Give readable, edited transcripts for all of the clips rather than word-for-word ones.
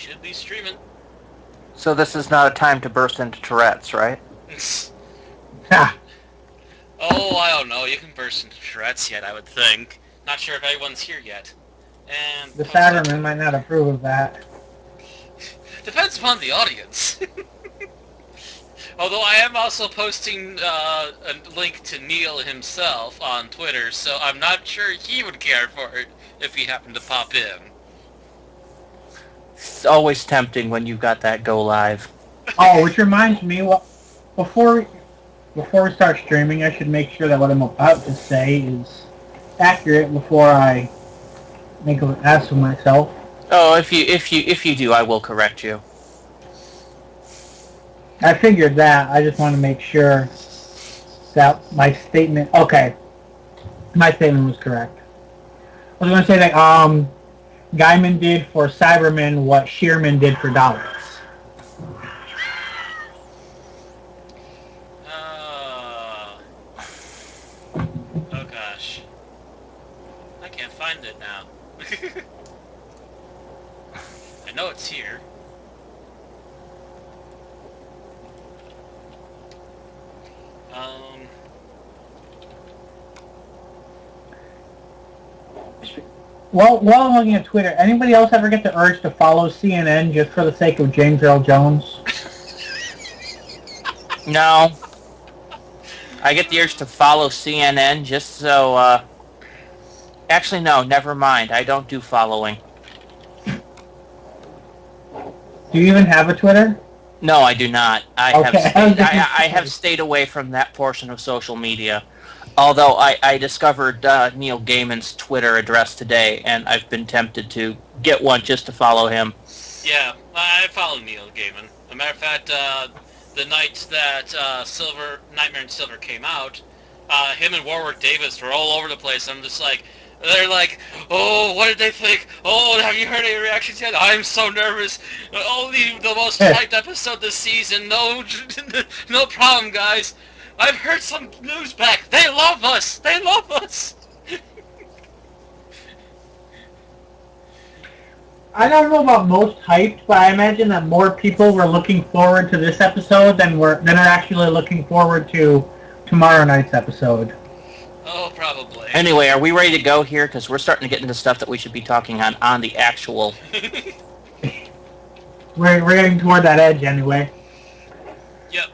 should be streaming. So this is not a time to burst into Tourette's, right? Ha! Oh, I don't know. You can burst into Tourette's yet, I would think. Not sure if everyone's here yet. And The Cybermen might not approve of that. depends upon the audience. Although I am also posting a link to Neil himself on Twitter, so I'm not sure he would care for it if he happened to pop in. It's always tempting when you've got that go live. Oh, which reminds me, before we start streaming, I should make sure that what I'm about to say is accurate before I make an ass of myself. Oh, if you do, I will correct you. I figured that. I just want to make sure that my statement... Okay. My statement was correct. I was going to say that Gaiman did for Cybermen what Shearman did for Daleks. Oh gosh. I can't find it now. I know it's here. Well, while I'm looking at Twitter, anybody else ever get the urge to follow CNN just for the sake of James Earl Jones? No. I get the urge to follow CNN just so, Actually, no, never mind. I don't do following. Do you even have a Twitter? No, I do not. I have stayed away from that portion of social media. Although I discovered Neil Gaiman's Twitter address today, and I've been tempted to get one just to follow him. Yeah, I follow Neil Gaiman. As a matter of fact, the night that Nightmare in Silver came out, him and Warwick Davis were all over the place. I'm just like, they're like, oh, what did they think? Oh, have you heard any reactions yet? I'm so nervous. Only the most hyped episode this season. No, no problem, guys. I've heard some news back. They love us. They love us. I don't know about most hyped, but I imagine that more people were looking forward to this episode than are actually looking forward to tomorrow night's episode. Oh, probably. Anyway, are we ready to go here? Because we're starting to get into stuff that we should be talking on the actual... We're getting toward that edge anyway. Yep.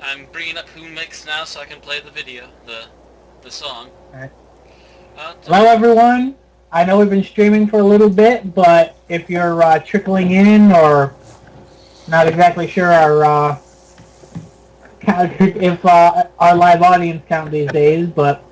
I'm bringing up Who Mix now so I can play the video, the song. Alright. Hello everyone. I know we've been streaming for a little bit, but if you're trickling in or not exactly sure if our live audience count these days, but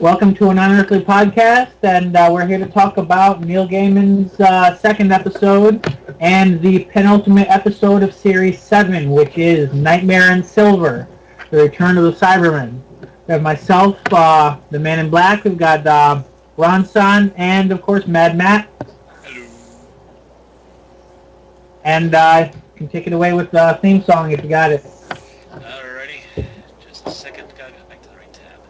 welcome to an Unearthly Podcast, and we're here to talk about Neil Gaiman's second episode and the penultimate episode of Series 7, which is Nightmare in Silver, The Return of the Cybermen. We have myself, the Man in Black, we've got Ron-san, and of course Mad Matt. Hello. And you can take it away with the theme song if you got it. Alrighty. Just a second, gotta go back to the right tab.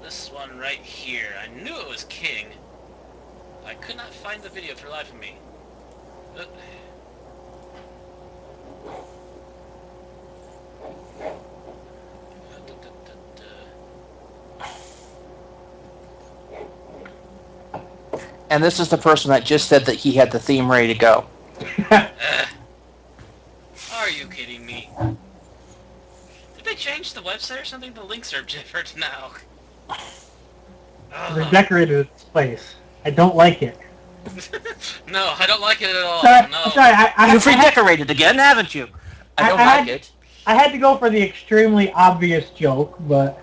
This one right here. I knew it was King. I could not find the video for the life of me. And this is the person that just said that he had the theme ready to go. Are you kidding me? Did they change the website or something? The links are different now. They decorated this place. I don't like it. No, I don't like it at all. Sorry, No. sorry, You've redecorated again, haven't you? I don't like it. I had to go for the extremely obvious joke, but...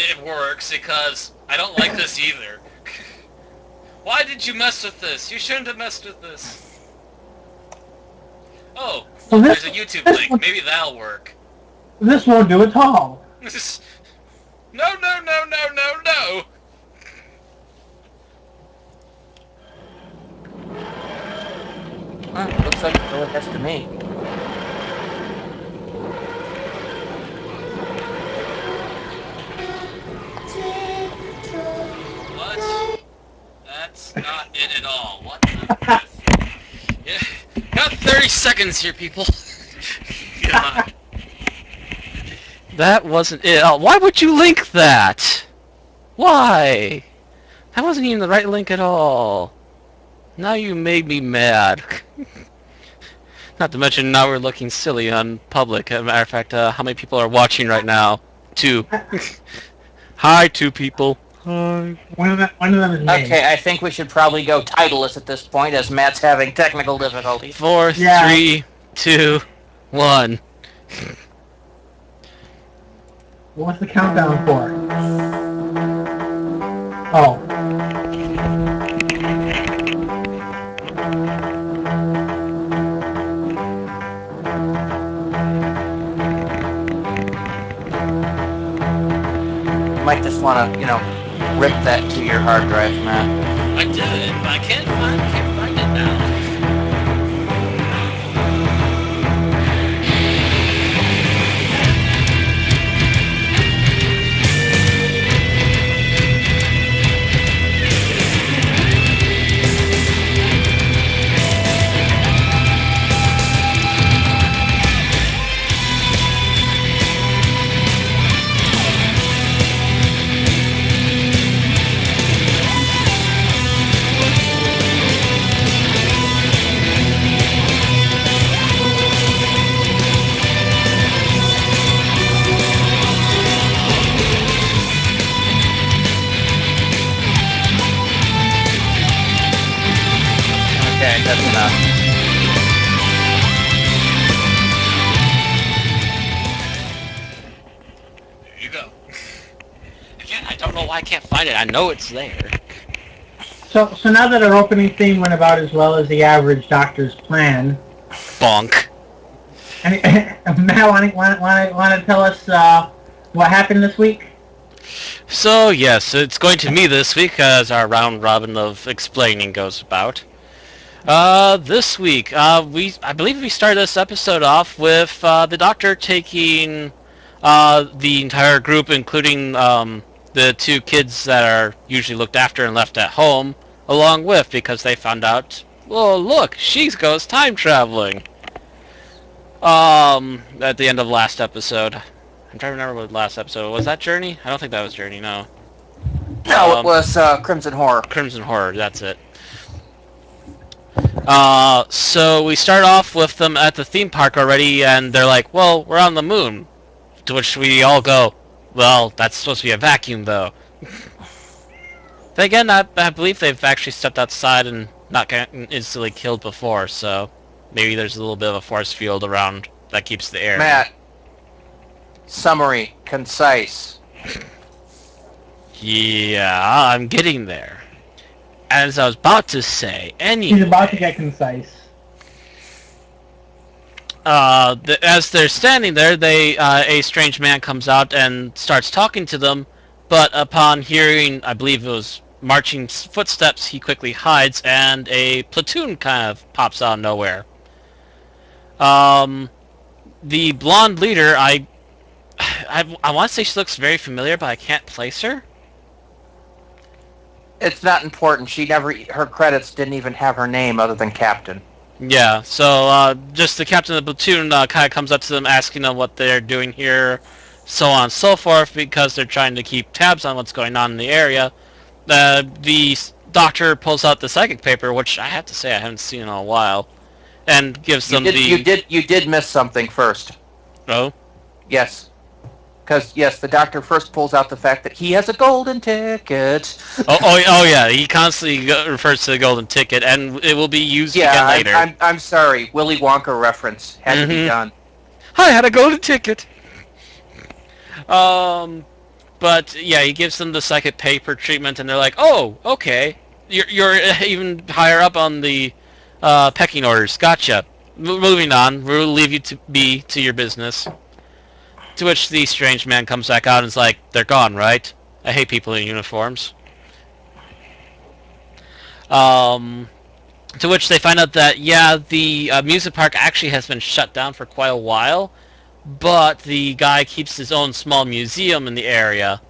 It works because I don't like this either. Why did you mess with this? You shouldn't have messed with this. Oh, So there's a YouTube link. Maybe that'll work. This won't do at all. No, no, no, no, no, no! Looks like it's going to me. What? That's not it at all. What the yeah. Got 30 seconds here, people. God. That wasn't it. Why would you link that? Why? That wasn't even the right link at all. Now you made me mad. Not to mention now we're looking silly on public. As a matter of fact, how many people are watching right now? 2. Hi, 2 people. Hi. One of them is me. Okay, I think we should probably go titleless at this point, as Matt's having technical difficulties. 4, 3, 2, 1. What's the countdown for? Oh. You might just want to, rip that to your hard drive, Matt. I did it, but I can't find it now. Okay, that's enough. There you go. Again, I don't know why I can't find it. I know it's there. So now that our opening theme went about as well as the average doctor's plan, Bonk. Matt, want to tell us what happened this week? So, yes, it's going to me this week as our round robin of explaining goes about. This week, I believe we started this episode off with the doctor taking the entire group, including the 2 kids that are usually looked after and left at home, along with, because they found out, well, look, she goes time traveling. At the end of last episode. I'm trying to remember what last episode was. That Journey? I don't think that was Journey, no. No, it was Crimson Horror. Crimson Horror, that's it. So we start off with them at the theme park already, and they're like, well, we're on the moon. To which we all go, well, that's supposed to be a vacuum, though. Then again, I believe they've actually stepped outside and not gotten instantly killed before, so maybe there's a little bit of a force field around that keeps the air. Matt, summary, concise. Yeah, I'm getting there. As I was about to say, He's about to get concise. As they're standing there, a strange man comes out and starts talking to them, but upon hearing, I believe it was marching footsteps, he quickly hides, and a platoon kind of pops out of nowhere. The blonde leader, I want to say she looks very familiar, but I can't place her. It's not important. Her credits didn't even have her name other than Captain. Yeah, so just the captain of the platoon kind of comes up to them asking them what they're doing here, so on and so forth, because they're trying to keep tabs on what's going on in the area. The doctor pulls out the psychic paper, which I have to say I haven't seen in a while, and gives them You did miss something first. Oh? Yes. Because, yes, the doctor first pulls out the fact that he has a golden ticket. Oh yeah, he constantly refers to the golden ticket, and it will be used again later. I'm sorry, Willy Wonka reference had to be done. I had a golden ticket. But yeah, he gives them the psychic paper treatment, and they're like, "Oh, okay, you're even higher up on the pecking orders. Gotcha. Moving on, we'll leave you to your business." To which the strange man comes back out and is like, "They're gone, right? I hate people in uniforms." To which they find out that, yeah, the amusement park actually has been shut down for quite a while, but the guy keeps his own small museum in the area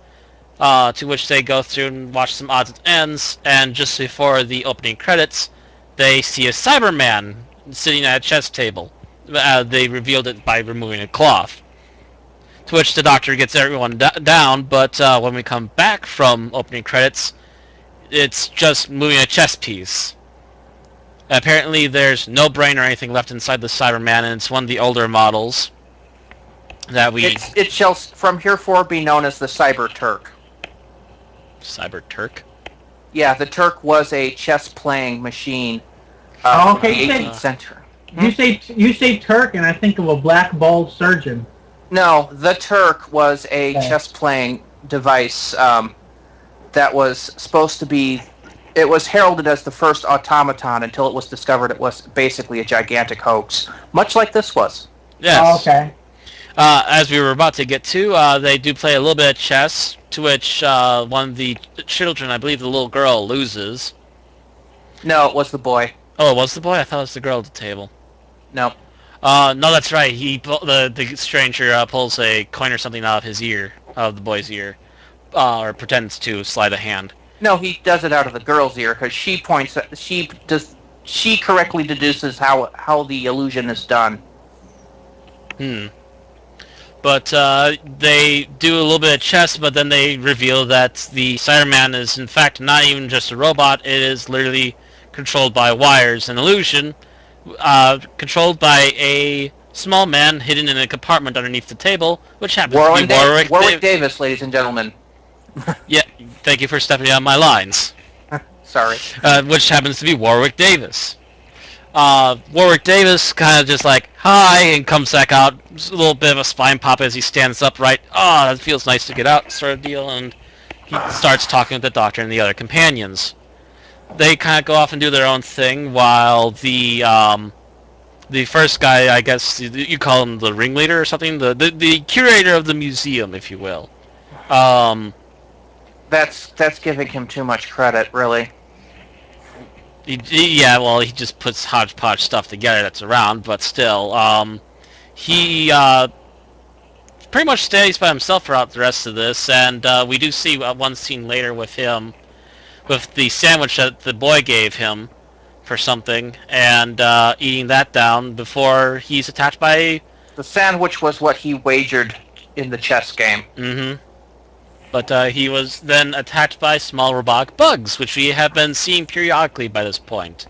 to which they go through and watch some odds and ends, and just before the opening credits, they see a Cyberman sitting at a chess table. They revealed it by removing a cloth. To which the Doctor gets everyone down, but when we come back from opening credits, it's just moving a chess piece. Apparently there's no brain or anything left inside the Cyberman, and it's one of the older models that we... It shall from hereforth be known as the Cyber Turk. Cyber Turk? Yeah, the Turk was a chess-playing machine okay, from the 18th century. You say Turk, and I think of a black balled surgeon. No, the Turk was a chess-playing device that was supposed to be... It was heralded as the first automaton until it was discovered it was basically a gigantic hoax, much like this was. Yes. Oh, okay. As we were about to get to, they do play a little bit of chess, to which one of the children, I believe the little girl, loses. No, it was the boy. Oh, it was the boy? I thought it was the girl at the table. No. No, that's right. The stranger pulls a coin or something out of his ear, out of the boy's ear, or pretends to slide a hand. No, he does it out of the girl's ear because she correctly deduces how the illusion is done. But they do a little bit of chess, but then they reveal that the Cyberman is in fact not even just a robot. It is literally controlled by wires, an illusion, controlled by a small man hidden in a compartment underneath the table, which happens to be Warwick Davis, ladies and gentlemen. Yeah, thank you for stepping on my lines. Sorry. Which happens to be Warwick Davis. Warwick Davis kind of just like, hi, and comes back out. Just a little bit of a spine pop as he stands upright. Oh, that feels nice to get out, sort of deal. And he starts talking with the Doctor and the other companions. They kind of go off and do their own thing, while the first guy, I guess you call him the ringleader or something, the curator of the museum, if you will. That's giving him too much credit, really. He just puts hodgepodge stuff together that's around, but still, he pretty much stays by himself throughout the rest of this, and we do see one scene later with him, with the sandwich that the boy gave him for something, and eating that down before he's attacked by... The sandwich was what he wagered in the chess game. Mm-hmm. But he was then attacked by small robotic bugs, which we have been seeing periodically by this point.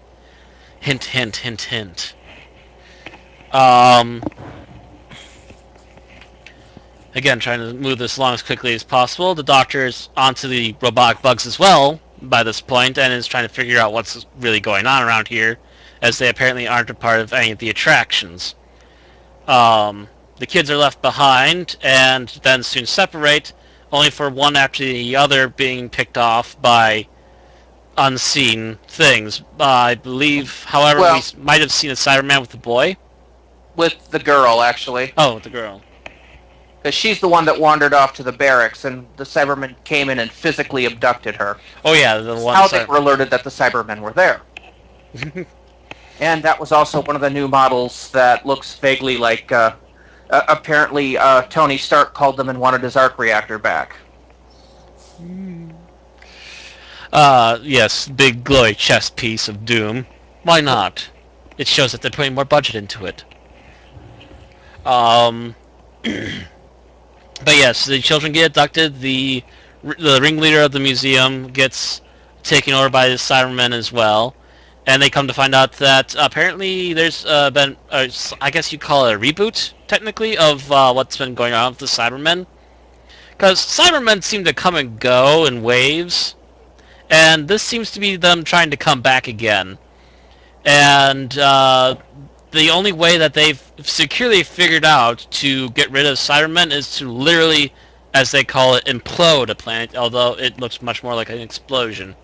Hint, hint, hint, hint. Again, trying to move this along as quickly as possible. The Doctor is onto the robotic bugs as well by this point, and is trying to figure out what's really going on around here, as they apparently aren't a part of any of the attractions. The kids are left behind, and then soon separate, only for one after the other being picked off by unseen things. I believe, however, we might have seen a Cyberman with the boy. With the girl, actually. Oh, with the girl. Because she's the one that wandered off to the barracks, and the Cybermen came in and physically abducted her. Oh yeah, the one. How they were alerted that the Cybermen were there. And that was also one of the new models that looks vaguely like... apparently, Tony Stark called them and wanted his arc reactor back. Yes, big glowy chess piece of doom. Why not? It shows that they're putting more budget into it. But yes, the children get abducted. The ringleader of the museum gets taken over by the Cybermen as well. And they come to find out that apparently there's been, I guess you'd call it a reboot, technically, of what's been going on with the Cybermen. Because Cybermen seem to come and go in waves, and this seems to be them trying to come back again. And the only way that they've securely figured out to get rid of Cybermen is to literally, as they call it, implode a planet, although it looks much more like an explosion.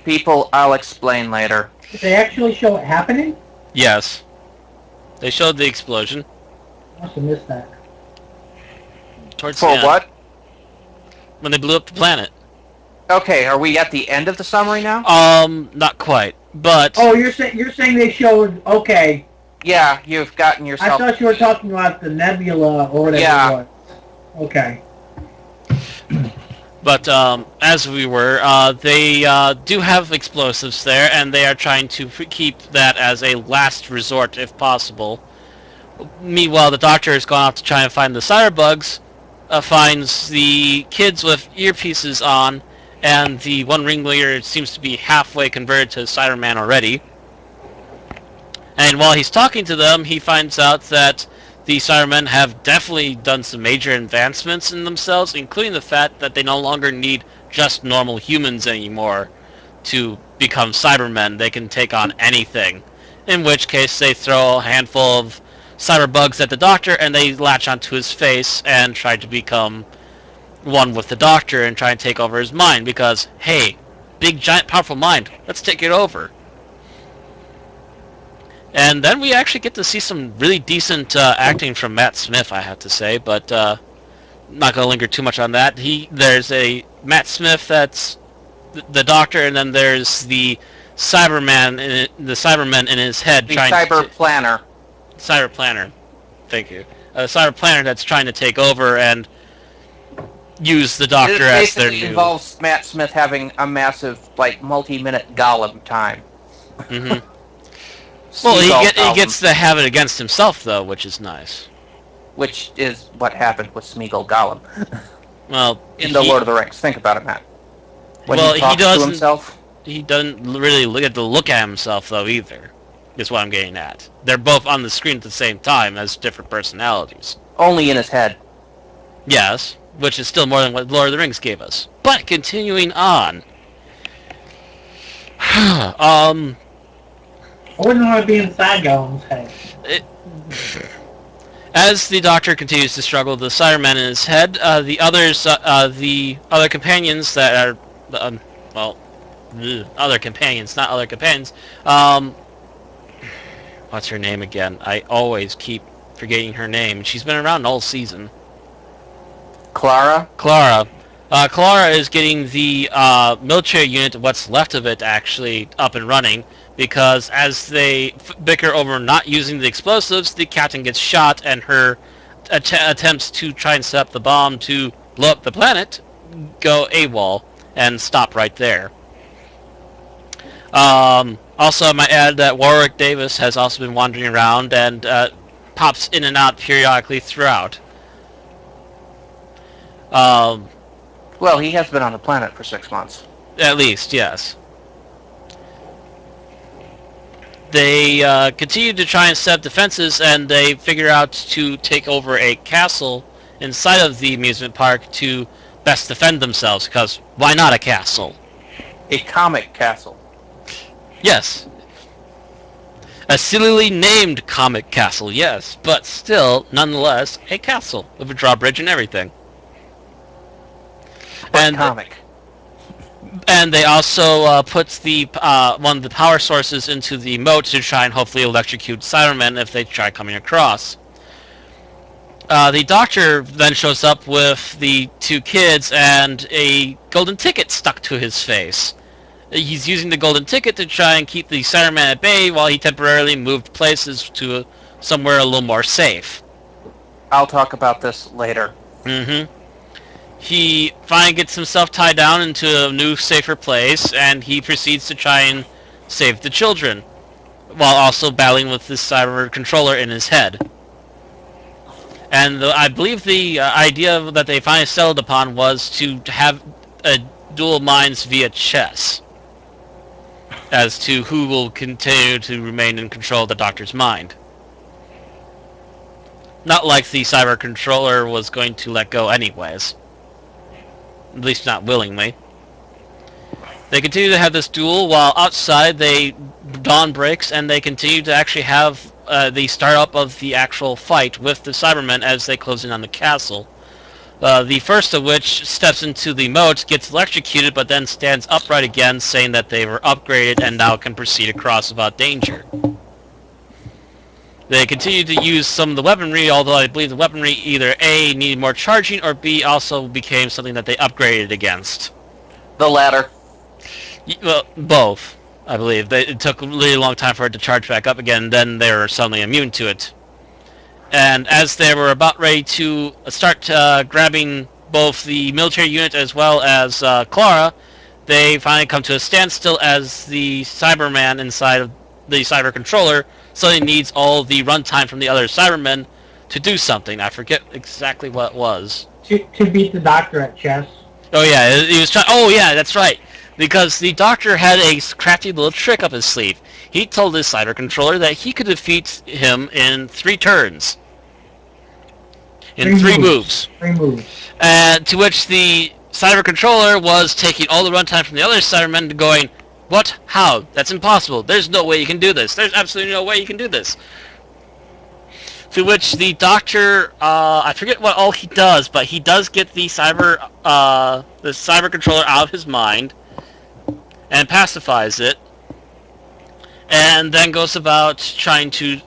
People, I'll explain later. Did they actually show it happening? Yes. They showed the explosion. I must have missed that. Towards For the end, what? when they blew up the planet. Okay, are we at the end of the summary now? Not quite, but... Oh, you're saying they showed... Okay. Yeah, you've gotten yourself... I thought you were talking about the nebula or whatever it was. Okay. But as we were, they do have explosives there, and they are trying to keep that as a last resort if possible. Meanwhile, the doctor has gone off to try and find the cyberbugs, finds the kids with earpieces on, and the one ringleader seems to be halfway converted to Cyberman already. And while he's talking to them, he finds out that the Cybermen have definitely done some major advancements in themselves, including the fact that they no longer need just normal humans anymore to become Cybermen. They can take on anything. In which case, they throw a handful of cyberbugs at the Doctor, and they latch onto his face and try to become one with the Doctor and try and take over his mind, because, hey, big, giant, powerful mind, let's take it over. And then we actually get to see some really decent acting from Matt Smith, I have to say, but not going to linger too much on that. There's a Matt Smith that's the Doctor, and then there's the Cyberman in his head. Cyber Planner. Thank you. Cyber Planner that's trying to take over and use the Doctor as their new... It involves Matt Smith having a massive, multi-minute golem time. Mm-hmm. Well, he gets to have it against himself, though, which is nice. Which is what happened with Smeagol Gollum. Well, in the Lord of the Rings. Think about it, Matt. When he talks to himself. He doesn't really get to look at himself, though, either. Is what I'm getting at. They're both on the screen at the same time as different personalities. Only in his head. Yes, which is still more than what Lord of the Rings gave us. But continuing on. I wouldn't want to be inside Gollum's head. As the Doctor continues to struggle with the Cyberman in his head, the other companions that are, other companions, not other companions. What's her name again? I always keep forgetting her name. She's been around all season. Clara? Clara is getting the military unit, what's left of it, actually up and running, because as they bicker over not using the explosives, the captain gets shot, and her attempts to try and set up the bomb to blow up the planet go AWOL and stop right there. Also, I might add that Warwick Davis has also been wandering around and pops in and out periodically throughout. Well, he has been on the planet for 6 months. At least, yes. They continue to try and set up defenses, and they figure out to take over a castle inside of the amusement park to best defend themselves, because why not a castle? A comic castle. Yes. A sillily named comic castle, yes, but still, nonetheless, a castle with a drawbridge and everything. And comic. And they also put the one of the power sources into the moat to try and hopefully electrocute Cybermen if they try coming across. The Doctor then shows up with the two kids and a golden ticket stuck to his face. He's using the golden ticket to try and keep the Cybermen at bay while he temporarily moved places to somewhere a little more safe. I'll talk about this later. Mm-hmm. He finally gets himself tied down into a new, safer place, and he proceeds to try and save the children, while also battling with this cyber controller in his head. And I believe the idea that they finally settled upon was to have dual minds via chess, as to who will continue to remain in control of the Doctor's mind. Not like the cyber controller was going to let go anyways. At least not willingly. They continue to have this duel, while outside dawn breaks, and they continue to actually have the start-up of the actual fight with the Cybermen as they close in on the castle. The first of which steps into the moat, gets electrocuted, but then stands upright again, saying that they were upgraded and now can proceed across without danger. They continue to use some of the weaponry, although I believe the weaponry either A, needed more charging, or B, also became something that they upgraded against. The latter. Well, both, I believe. It took a really long time for it to charge back up again, then they were suddenly immune to it. And as they were about ready to start grabbing both the military unit as well as Clara, they finally come to a standstill as the Cyberman inside of the Cyber Controller suddenly needs all the runtime from the other Cybermen to do something. I forget exactly what it was. To beat the Doctor at chess. Oh yeah, he was trying. Oh yeah, that's right. Because the Doctor had a crafty little trick up his sleeve. He told his Cyber Controller that he could defeat him in 3 turns. In 3 moves. 3 moves. To which the Cyber Controller was taking all the runtime from the other Cybermen and going, what? How? That's impossible. There's no way you can do this. There's absolutely no way you can do this. To which the Doctor, I forget what all he does, but he does get the Cyber Controller out of his mind and pacifies it, and then goes about trying to, he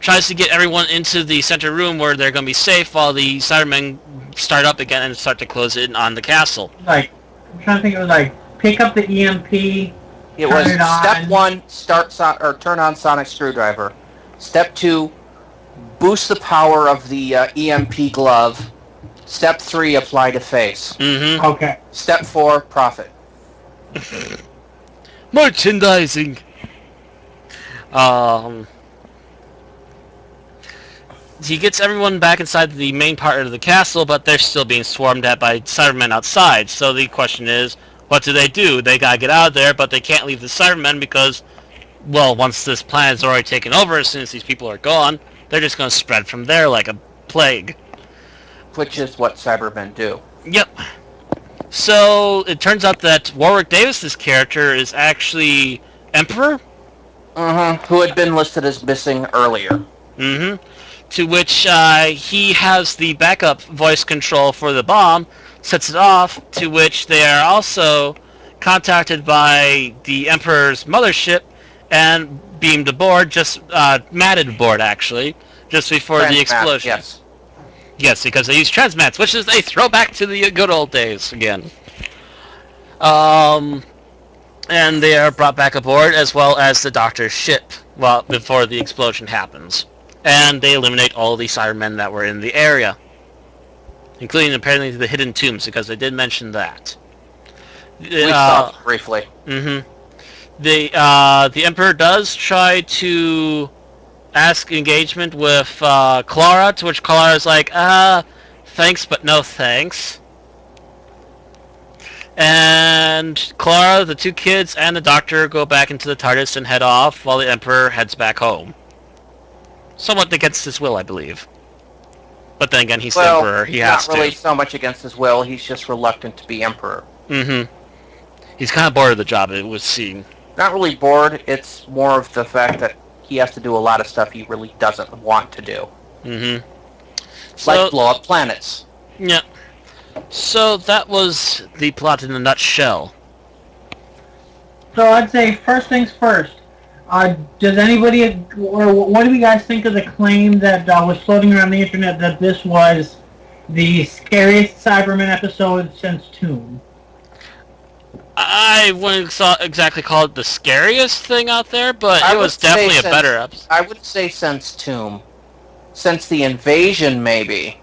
tries to get everyone into the center room where they're going to be safe while the Cybermen start up again and start to close in on the castle. I'm trying to think, it was like, pick up the EMP... It was step 1, turn on sonic screwdriver. Step 2, boost the power of the EMP glove. Step 3, apply to face. Mm-hmm. Okay. Step 4, profit. Merchandising. He gets everyone back inside the main part of the castle, but they're still being swarmed at by Cybermen outside. So the question is, what do? They gotta get out of there, but they can't leave the Cybermen because, well, once this planet's already taken over, as soon as these people are gone, they're just gonna spread from there like a plague. Which is what Cybermen do. Yep. So, it turns out that Warwick Davis's character is actually Emperor? Who had been listed as missing earlier. To which he has the backup voice control for the bomb, sets it off, to which they are also contacted by the Emperor's mothership and beamed aboard, matted aboard actually, just before the explosion. Yes. Yes, because they use transmats, which is a throwback to the good old days again. And they are brought back aboard, as well as the Doctor's ship, before the explosion happens. And they eliminate all the Cybermen that were in the area, including apparently the hidden tombs, because they did mention that. We saw it briefly. The Emperor does try to ask engagement with Clara, to which Clara is like, thanks, but no thanks. And Clara, the 2 kids, and the Doctor go back into the TARDIS and head off, while the Emperor heads back home. Somewhat against his will, I believe. But then again, he's the Emperor. He has to. Not really so much against his will. He's just reluctant to be Emperor. He's kind of bored of the job, it would seem. Not really bored. It's more of the fact that he has to do a lot of stuff he really doesn't want to do. Like blow up planets. Yeah. So that was the plot in a nutshell. So I'd say first things first. Does anybody, or what do you guys think of the claim that was floating around the internet that this was the scariest Cyberman episode since Tomb? I wouldn't exactly call it the scariest thing out there, but it was definitely a better episode. I would say since Tomb. Since the invasion, maybe.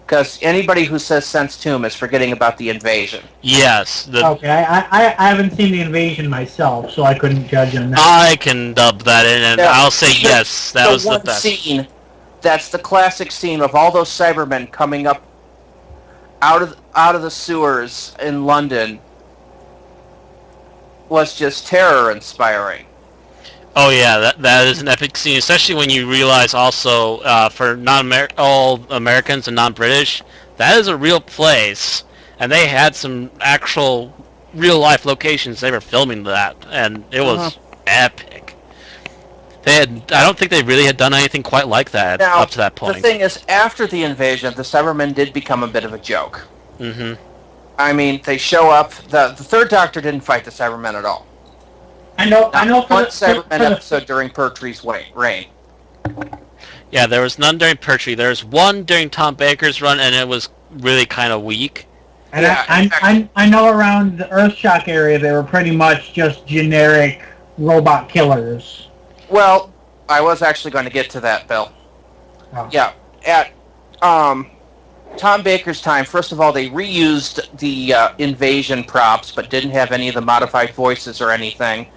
Because anybody who says since Tomb is forgetting about the invasion. Yes. Okay, I haven't seen the invasion myself, so I couldn't judge on that. I can dub that in, and I'll say yes, that was the best. Scene, that's the classic scene of all those Cybermen coming up out of the sewers in London was just terror-inspiring. Oh yeah, that is an epic scene, especially when you realize also, for all Americans and non-British, that is a real place, and they had some actual real-life locations they were filming that, and it was epic. I don't think they really had done anything quite like that up to that point. The thing is, after the invasion, the Cybermen did become a bit of a joke. I mean, they show up, the Third Doctor didn't fight the Cybermen at all. I know. One Cyberman episode during Pertwee's reign. Yeah, there was none during Pertwee. There was one during Tom Baker's run, and it was really kind of weak. And I know around the Earthshock area, they were pretty much just generic robot killers. Well, I was actually going to get to that, Bill. Yeah, at Tom Baker's time, first of all, they reused the invasion props, but didn't have any of the modified voices or anything.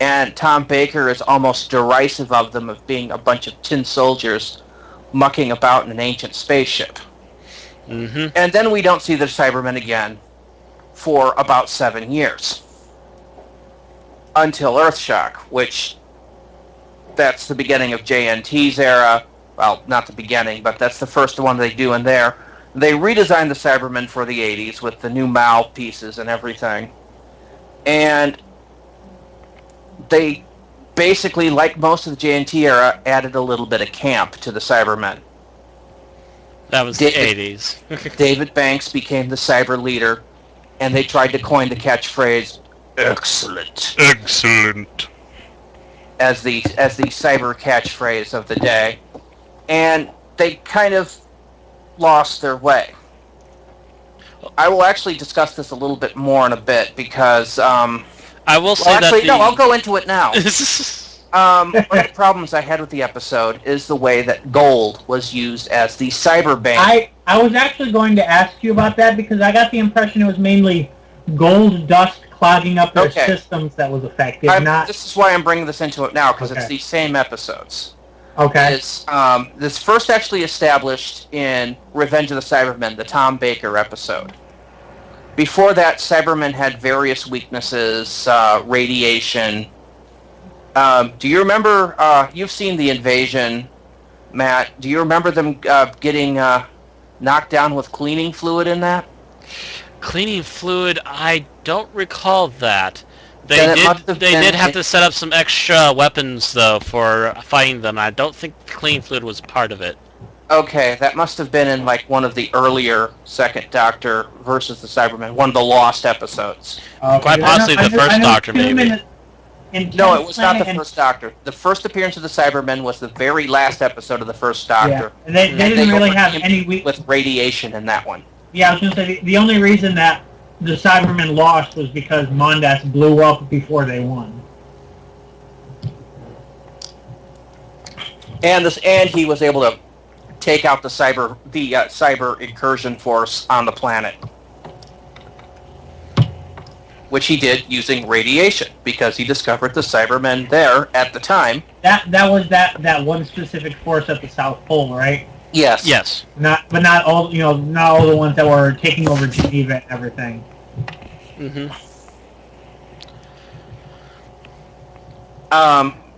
And Tom Baker is almost derisive of them of being a bunch of tin soldiers mucking about in an ancient spaceship. Mm-hmm. And then we don't see the Cybermen again for about 7 years. Until Earthshock, which that's the beginning of JNT's era. Well, not the beginning, but that's the first one they do in there. They redesigned the Cybermen for the 80s with the new mouthpieces and everything. And they basically, like most of the JNT era, added a little bit of camp to the Cybermen. That was the 80s. David Banks became the cyber leader, and they tried to coin the catchphrase, "Excellent." Excellent. As the cyber catchphrase of the day. And they kind of lost their way. I will actually discuss this a little bit more in a bit because I will say I'll go into it now. One of the problems I had with the episode is the way that gold was used as the cyber bane. I was actually going to ask you about that because I got the impression it was mainly gold dust clogging up their systems that was effective. This is why I'm bringing this into it now, because it's these same episodes. Okay. This first actually established in Revenge of the Cybermen, the Tom Baker episode. Before that, Cybermen had various weaknesses, radiation. Do you remember, you've seen the invasion, Matt. Do you remember them getting knocked down with cleaning fluid in that? Cleaning fluid, I don't recall that. They did have to set up some extra weapons, though, for fighting them. I don't think cleaning fluid was part of it. Okay, that must have been in, like, one of the earlier Second Doctor versus the Cybermen, one of the Lost episodes. Quite possibly the First Doctor, maybe. No, it was not the First Doctor. The first appearance of the Cybermen was the very last episode of the First Doctor. Yeah. And they didn't really have any with radiation in that one. Yeah, I was going to say, the only reason that the Cybermen lost was because Mondas blew up before they won. And he was able to take out the cyber incursion force on the planet, which he did using radiation because he discovered the Cybermen there at the time. That was that one specific force at the South Pole, right? Yes. Yes. Not all the ones that were taking over Geneva and everything. Mm-hmm.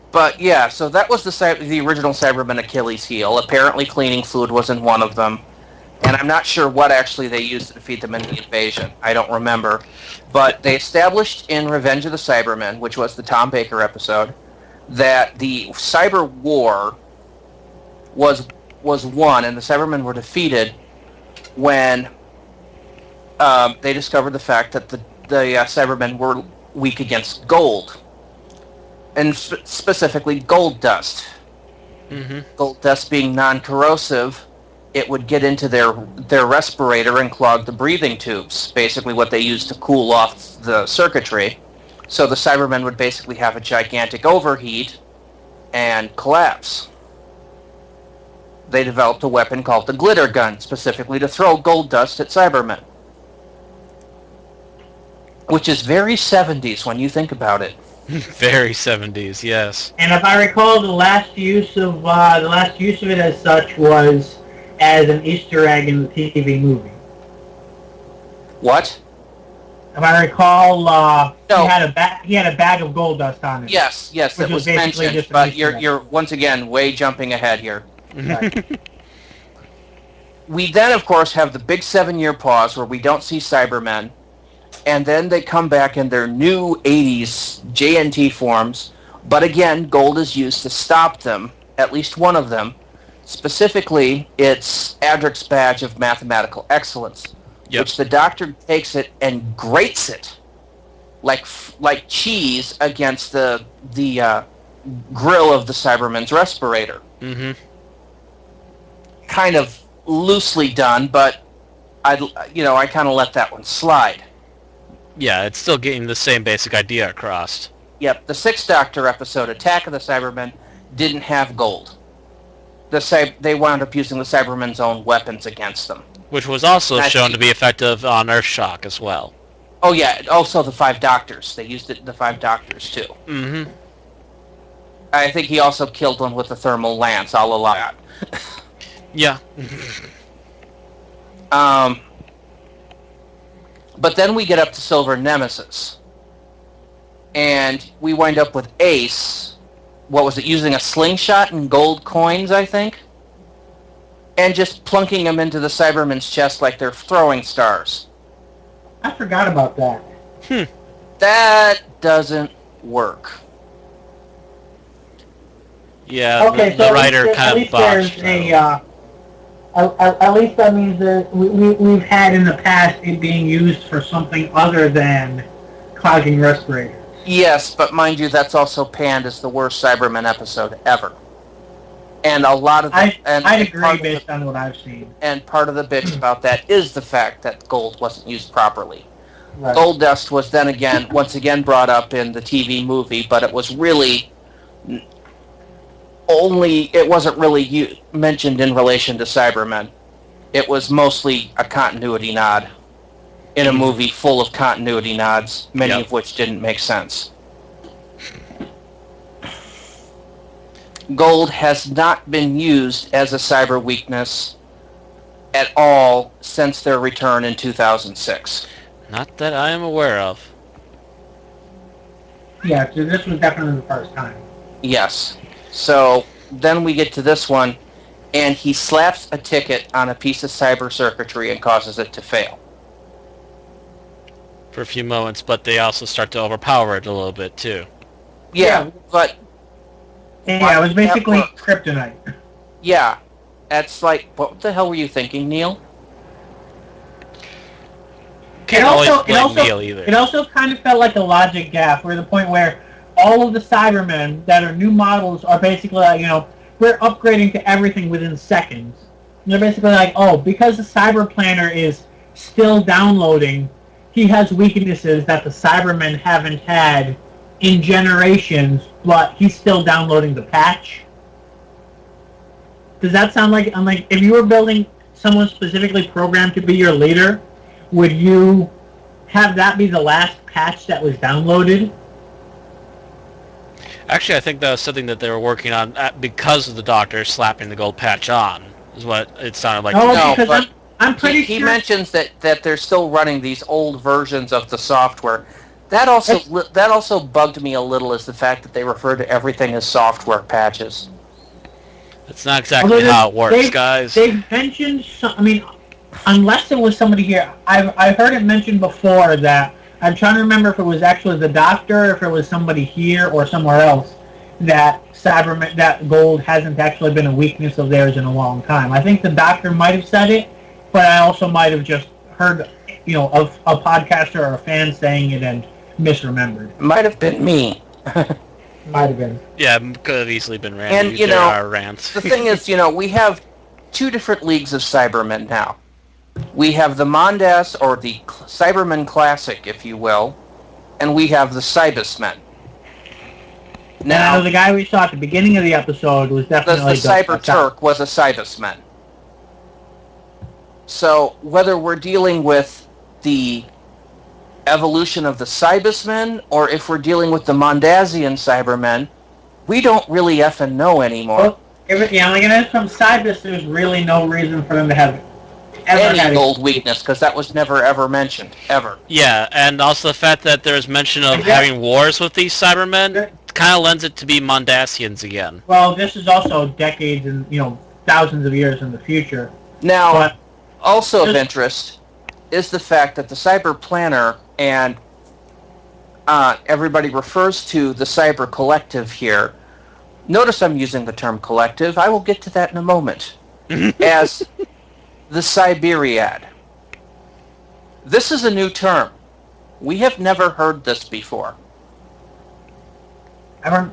But yeah, so that was the original Cybermen Achilles heel. Apparently cleaning fluid wasn't one of them. And I'm not sure what actually they used to defeat them in the invasion. I don't remember. But they established in Revenge of the Cybermen, which was the Tom Baker episode, that the cyber war was won and the Cybermen were defeated when they discovered the fact that the Cybermen were weak against gold. And specifically gold dust. Mm-hmm. Gold dust being non-corrosive, it would get into their respirator and clog the breathing tubes, basically what they use to cool off the circuitry. So the Cybermen would basically have a gigantic overheat and collapse. They developed a weapon called the glitter gun, specifically to throw gold dust at Cybermen. Which is very 70s when you think about it. Very 70s, yes. And if I recall, the last use of it as such was as an Easter egg in the TV movie. What? If I recall, no. he had a bag of gold dust on it. Yes, it was mentioned, but you're once again way jumping ahead here. Right. We then, of course, have the big 7-year pause where we don't see Cybermen, and then they come back in their new 80s JNT forms, but again, gold is used to stop them, at least one of them. Specifically, it's Adric's badge of mathematical excellence, which the Doctor takes it and grates it like cheese against the grill of the Cyberman's respirator. Mm-hmm. Kind of loosely done, but I kind of let that one slide. Yeah, it's still getting the same basic idea across. Yep, the 6th Doctor episode, Attack of the Cybermen, didn't have gold. they wound up using the Cybermen's own weapons against them. Which was also shown to be effective on Earthshock as well. Oh yeah, also the 5 Doctors. They used it the 5 Doctors too. Mm-hmm. I think he also killed one with a thermal lance. I'll allow that. Yeah. But then we get up to Silver Nemesis. And we wind up with Ace. What was it? Using a slingshot and gold coins, I think? And just plunking them into the Cybermen's chest like they're throwing stars. I forgot about that. That doesn't work. Yeah, okay, the writer kind of botched. At least that means that we've had in the past it being used for something other than clogging respirators. Yes, but mind you, that's also panned as the worst Cybermen episode ever. And a lot of I'd agree based on what I've seen. And part of the bitch about that is the fact that gold wasn't used properly. Right. Gold dust was then again, once again brought up in the TV movie, but it was really it wasn't really mentioned in relation to Cybermen. It was mostly a continuity nod in a movie full of continuity nods, many of which didn't make sense. Gold has not been used as a cyber weakness at all since their return in 2006. Not that I am aware of. Yeah, so this was definitely the first time. Yes. So then we get to this one, and he slaps a ticket on a piece of cyber circuitry and causes it to fail. For a few moments, but they also start to overpower it a little bit, too. Yeah, but... Yeah, it was basically kryptonite. Yeah. That's like, what the hell were you thinking, Neil? Can't always blame Neil either. It also kind of felt like a logic gap, where the point where all of the Cybermen that are new models are basically like, we're upgrading to everything within seconds. And they're basically like, oh, because the Cyber Planner is still downloading, he has weaknesses that the Cybermen haven't had in generations, but he's still downloading the patch. Does that sound like, if you were building someone specifically programmed to be your leader, would you have that be the last patch that was downloaded? Actually, I think that was something that they were working on because of the Doctor slapping the gold patch on, is what it sounded like. No, because I'm pretty sure... He mentions that they're still running these old versions of the software. That also bugged me a little, is the fact that they refer to everything as software patches. That's not exactly how it works, guys. They've mentioned, unless it was somebody here, I've heard it mentioned before that, I'm trying to remember if it was actually the Doctor, or if it was somebody here or somewhere else, that that gold hasn't actually been a weakness of theirs in a long time. I think the Doctor might have said it, but I also might have just heard, of a podcaster or a fan saying it and misremembered. Might have been me. Might have been. Yeah, could have easily been Randy. And, our rants. The thing is, we have 2 different leagues of Cybermen now. We have the Mondas, or the Cybermen Classic, if you will, and we have the Cybusmen. Now, the guy we saw at the beginning of the episode was definitely... The Cyber Turk was a Cybusman. So, whether we're dealing with the evolution of the Cybusmen, or if we're dealing with the Mondazian Cybermen, we don't really effing know anymore. Well, if from Cybus, there's really no reason for them to have any gold weakness, because that was never ever mentioned, ever. Yeah, and also the fact that there's mention of having wars with these Cybermen kind of lends it to be Mondasians again. Well, this is also decades and, thousands of years in the future. Now, also of interest is the fact that the Cyber Planner and everybody refers to the Cyber Collective here. Notice I'm using the term collective. I will get to that in a moment. As the Cyberiad. This is a new term. We have never heard this before.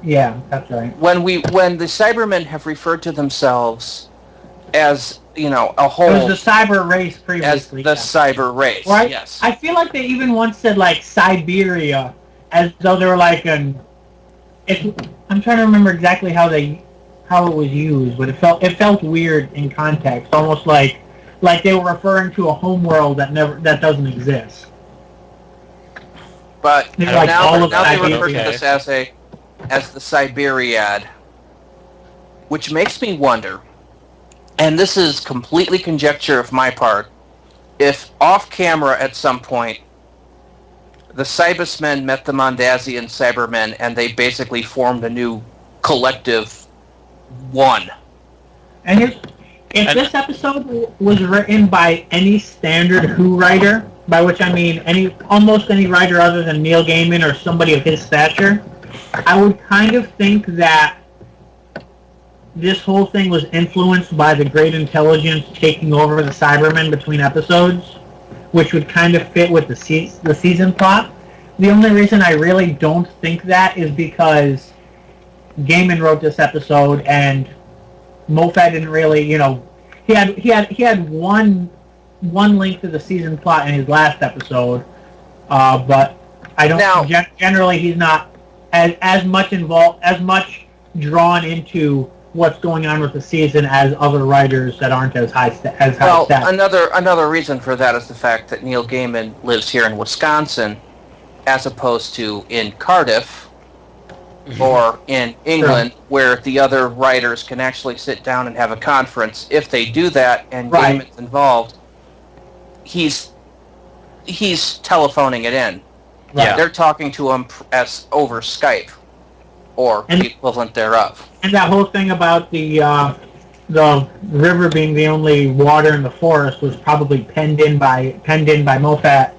Yeah, that's right. When the Cybermen have referred to themselves as, a whole... It was the cyber race previously. As the cyber race, right? Yes. I feel like they even once said, Siberia, as though they were I'm trying to remember exactly how they how it was used, but it felt weird in context, almost like they were referring to a homeworld that doesn't exist. But Like now they refer to this as the Siberiad, which makes me wonder, and this is completely conjecture of my part, if off camera at some point the Cybersmen met the Mondazian Cybermen and they basically formed a new collective one. And if this episode was written by any standard Who writer, by which I mean almost any writer other than Neil Gaiman or somebody of his stature, I would kind of think that this whole thing was influenced by the Great Intelligence taking over the Cybermen between episodes, which would kind of fit with the season plot. The only reason I really don't think that is because Gaiman wrote this episode and Moffat didn't really, he had one link to the season plot in his last episode, but I don't. Generally, he's not as much involved, as much drawn into what's going on with the season as other writers that aren't as high staff. Well, another reason for that is the fact that Neil Gaiman lives here in Wisconsin, as opposed to in Cardiff or in England, where the other writers can actually sit down and have a conference. If they do that and Gaiman's involved, he's telephoning it in. Right. They're talking to him as over Skype or the equivalent thereof. And that whole thing about the river being the only water in the forest was probably penned in by Moffat,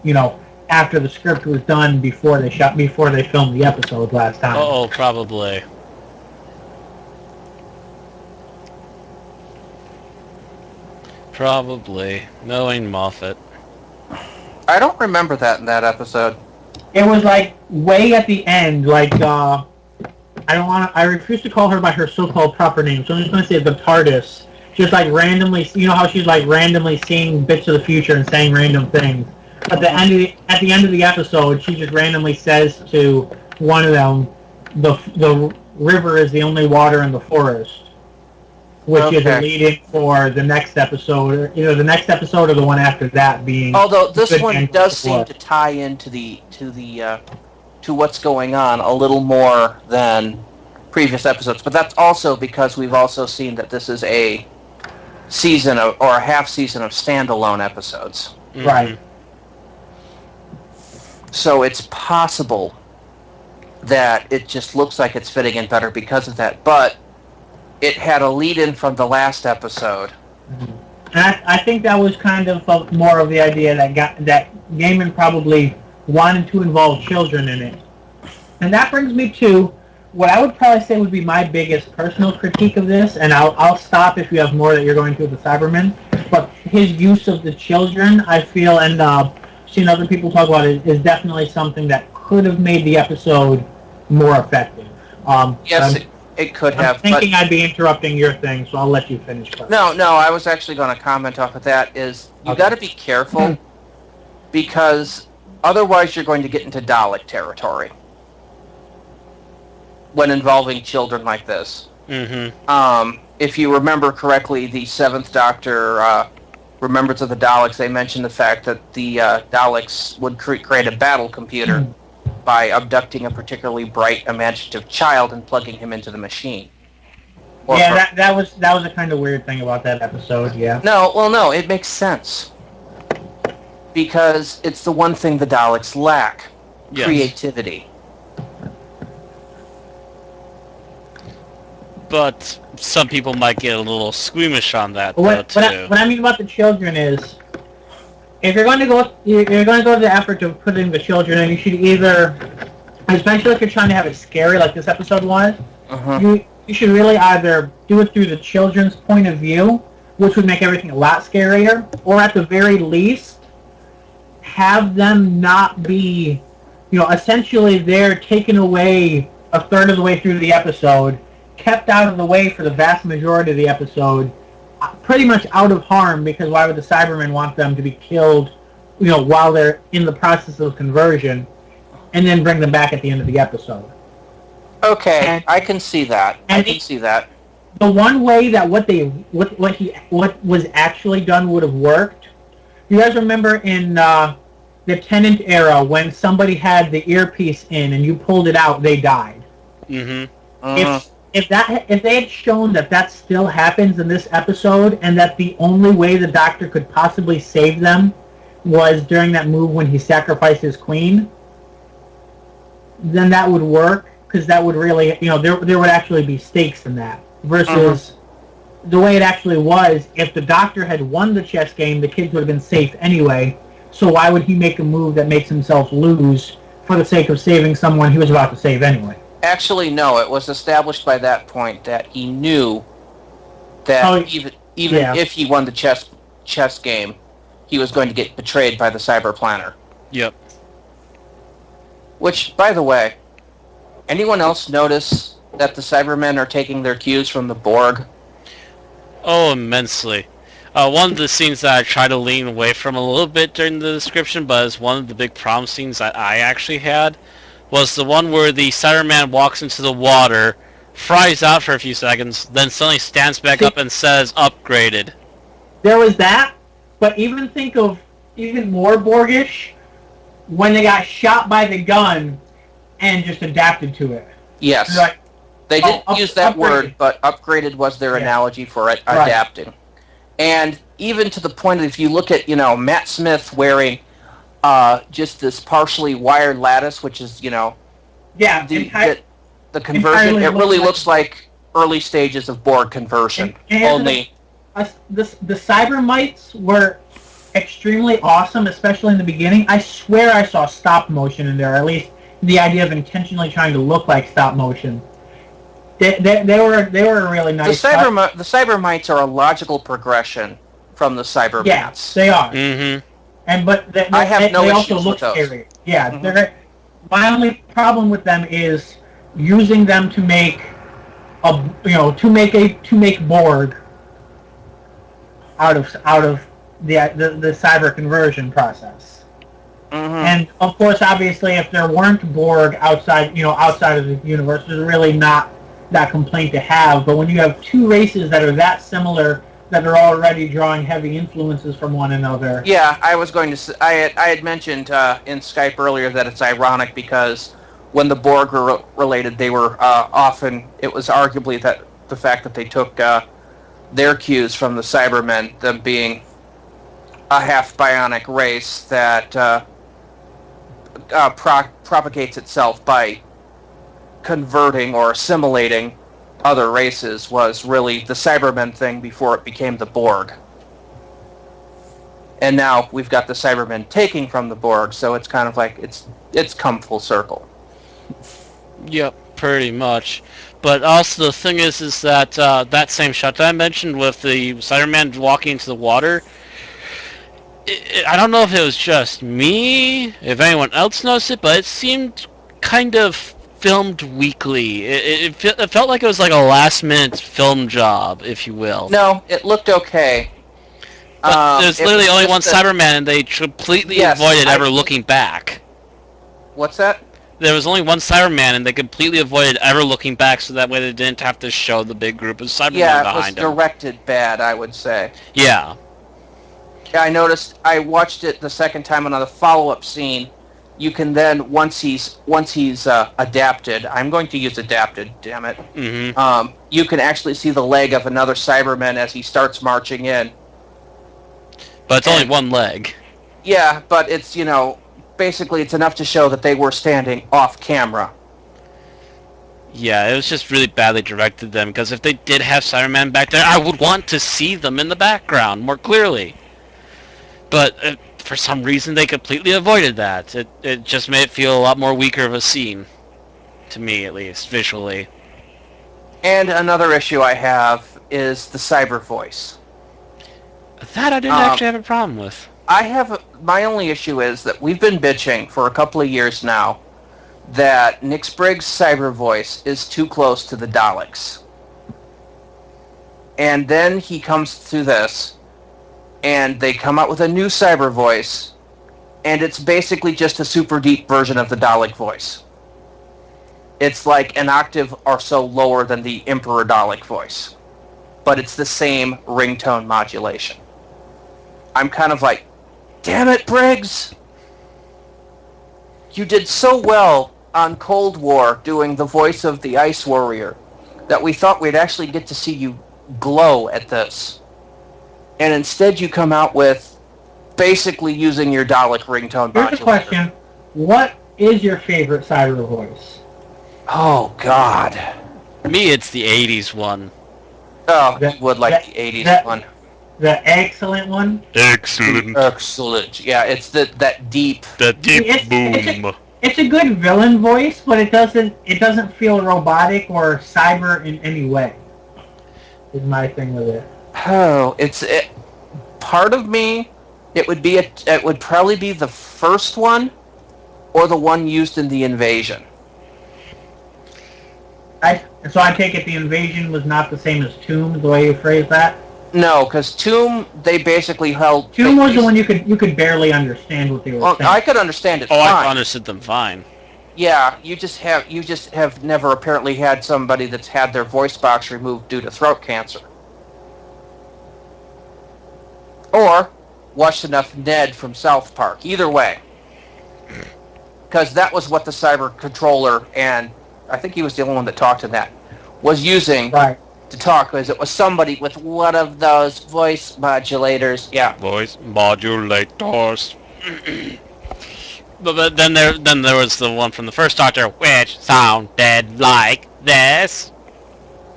after the script was done before they filmed the episode last time. Oh, probably. Probably, knowing Moffat. I don't remember that in that episode. It was like way at the end, I refuse to call her by her so-called proper name, so I'm just going to say the TARDIS. Just like randomly, how she's like randomly seeing bits of the future and saying random things. At the end of the episode, she just randomly says to one of them, the river is the only water in the forest, which is a lead-in for the next episode, the next episode or the one after that being. Although this one does seem to tie into to what's going on a little more than previous episodes, but that's also because we've also seen that this is a season or a half season of standalone episodes. Mm-hmm. Right. So it's possible that it just looks like it's fitting in better because of that, but it had a lead-in from the last episode. And I think that was kind of more of the idea that Gaiman probably wanted to involve children in it. And that brings me to what I would probably say would be my biggest personal critique of this, and I'll stop if you have more that you're going to with the Cybermen, but his use of the children, I feel, and seen other people talk about it, is definitely something that could have made the episode more effective. Yes, it could have. I'm thinking I'd be interrupting your thing, so I'll let you finish first. No, I was actually going to comment off of that. You got to be careful because otherwise you're going to get into Dalek territory when involving children like this. Mm-hmm. If you remember correctly, the Seventh Doctor Remembrance of the Daleks, they mentioned the fact that the Daleks would create a battle computer by abducting a particularly bright, imaginative child and plugging him into the machine. That was a kind of weird thing about that episode, yeah. No, it makes sense. Because it's the one thing the Daleks lack. Yes. Creativity. But some people might get a little squeamish on that, too. What I mean about the children is, if you're going to go to the effort of putting the children in, you should either, especially if you're trying to have it scary like this episode was, you should really either do it through the children's point of view, which would make everything a lot scarier, or at the very least, have them not be, essentially they're taken away a third of the way through the episode, kept out of the way for the vast majority of the episode, pretty much out of harm, because why would the Cybermen want them to be killed, while they're in the process of conversion, and then bring them back at the end of the episode? Okay, I can see that. the one way that what was actually done would have worked. You guys remember in the Tenant era when somebody had the earpiece in and you pulled it out, they died. Mm-hmm. If they had shown that still happens in this episode, and that the only way the Doctor could possibly save them was during that move when he sacrificed his queen, then that would work, because that would really, there would actually be stakes in that. Versus the way it actually was, if the Doctor had won the chess game, the kids would have been safe anyway. So why would he make a move that makes himself lose for the sake of saving someone he was about to save anyway? Actually, no. It was established by that point that he knew that even if he won the chess game, he was going to get betrayed by the Cyber Planner. Yep. Which, by the way, anyone else notice that the Cybermen are taking their cues from the Borg? Oh, immensely. One of the scenes that I try to lean away from a little bit during the description, but is one of the big problem scenes that I actually had, was the one where the Cyberman walks into the water, fries out for a few seconds, then suddenly stands back up and says, upgraded. There was that, but even think of even more Borgish when they got shot by the gun and just adapted to it. Yes. Like, they didn't use that upgraded. word, but upgraded was their analogy for it, adapting. And even to the point that if you look at, Matt Smith wearing just this partially wired lattice, which is, the conversion, it really looks like early stages of Borg conversion. The Cybermites were extremely awesome, especially in the beginning. I swear I saw stop motion in there, at least the idea of intentionally trying to look like stop motion. They were really nice. The Cybermites are a logical progression from the Cybermats. Yes, they are. Mm-hmm. I have no they issues also look with those. scary. Yeah, my only problem with them is using them to make Borg out of the cyber conversion process. Mm-hmm. And of course, obviously, if there weren't Borg outside of the universe, there's really not that complaint to have. But when you have two races that are that similar, that are already drawing heavy influences from one another. Yeah, I was going to say, I had mentioned in Skype earlier that it's ironic because when the Borg were related, they were often, it was arguably that the fact that they took their cues from the Cybermen, them being a half bionic race that propagates itself by converting or assimilating other races, was really the Cybermen thing before it became the Borg. And now we've got the Cybermen taking from the Borg, so it's kind of like it's come full circle. Yep, pretty much. But also the thing is that that same shot that I mentioned with the Cyberman walking into the water, I don't know if it was just me, if anyone else noticed it, but it seemed kind of filmed weakly. It felt like it was like a last-minute film job, if you will. No, it looked okay. But there's literally only one Cyberman, and they completely avoided ever looking back. What's that? There was only one Cyberman, and they completely avoided ever looking back, so that way they didn't have to show the big group of Cybermen behind them. Yeah, it was directed bad, I would say. Yeah. Yeah, I noticed. I watched it the second time on the follow-up scene. You can then, once he's adapted, I'm going to use adapted, damn it. Mm-hmm. You can actually see the leg of another Cyberman as he starts marching in. But it's only one leg. Yeah, but it's, basically it's enough to show that they were standing off camera. Yeah, it was just really badly directed them, because if they did have Cybermen back there, I would want to see them in the background more clearly. But for some reason, they completely avoided that. It just made it feel a lot more weaker of a scene. To me, at least, visually. And another issue I have is the cyber voice. That I didn't actually have a problem with. My only issue is that we've been bitching for a couple of years now that Nick Sprigg's cyber voice is too close to the Daleks. And then he comes to this, and they come out with a new cyber voice, and it's basically just a super deep version of the Dalek voice. It's like an octave or so lower than the Emperor Dalek voice. but it's the same ringtone modulation. I'm kind of like, damn it, Briggs! You did so well on Cold War doing the voice of the Ice Warrior that we thought we'd actually get to see you glow at this. And instead you come out with basically using your Dalek ringtone modulator. Here's a question. What is your favorite cyber voice? Oh, God. Me, it's the 80s one. Oh, you would like the 80s one. The excellent one? Excellent. Excellent. Yeah, it's that deep... The deep boom. It's a good villain voice, but it doesn't feel robotic or cyber in any way. Is my thing with it. Oh, part of me, it would probably be the first one or the one used in the Invasion. So I take it the Invasion was not the same as Tomb, the way you phrased that? No, because Tomb, they basically held... Tomb was the one you could barely understand what they were saying. I could understand it fine. I understood them fine. Yeah, you just have never apparently had somebody that's had their voice box removed due to throat cancer. Or watched enough Ned from South Park. Either way. Because that was what the cyber controller, and I think he was the only one that talked to that, was using to talk, because it was somebody with one of those voice modulators. Yeah. Voice modulators. but then there was the one from the first Doctor, which sounded like this.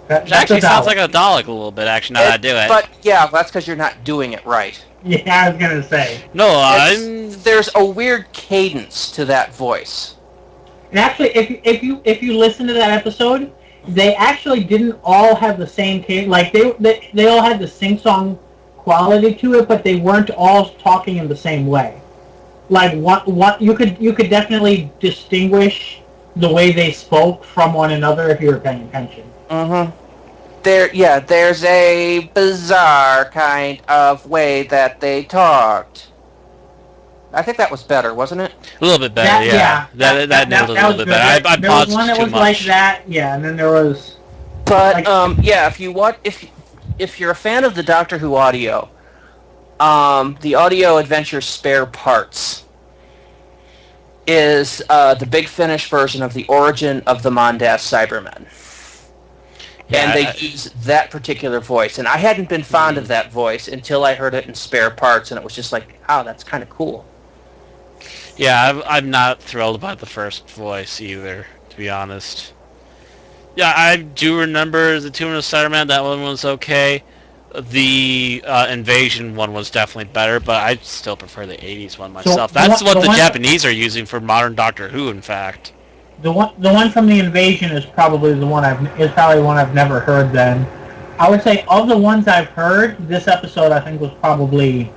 Which actually sounds like a Dalek a little bit, actually, now that I do it. But, yeah, that's because you're not doing it right. Yeah, I was going to say. No, there's a weird cadence to that voice. And actually, if you listen to that episode, they actually didn't all have the same cadence. Like, they all had the sing-song quality to it, but they weren't all talking in the same way. Like, what you could definitely distinguish the way they spoke from one another if you were paying attention. Mm-hmm. There's a bizarre kind of way that they talked. I think that was better, wasn't it? A little bit better, yeah. That nailed it a little bit better. I there was one that was like that, yeah, and then there was... But, if you're a fan of the Doctor Who audio, the audio adventure Spare Parts is the Big Finish version of the origin of the Mondas Cybermen. Yeah, and they use that particular voice. And I hadn't been fond of that voice until I heard it in Spare Parts, and it was just like, oh, that's kind of cool. Yeah, I'm not thrilled about the first voice either, to be honest. Yeah, I do remember the Tomb of Cyberman. That one was okay. The Invasion one was definitely better, but I still prefer the 80s one myself. That's what the Japanese are using for modern Doctor Who, in fact. The one from the Invasion is probably one I've never heard. Then, I would say of the ones I've heard, this episode I think was probably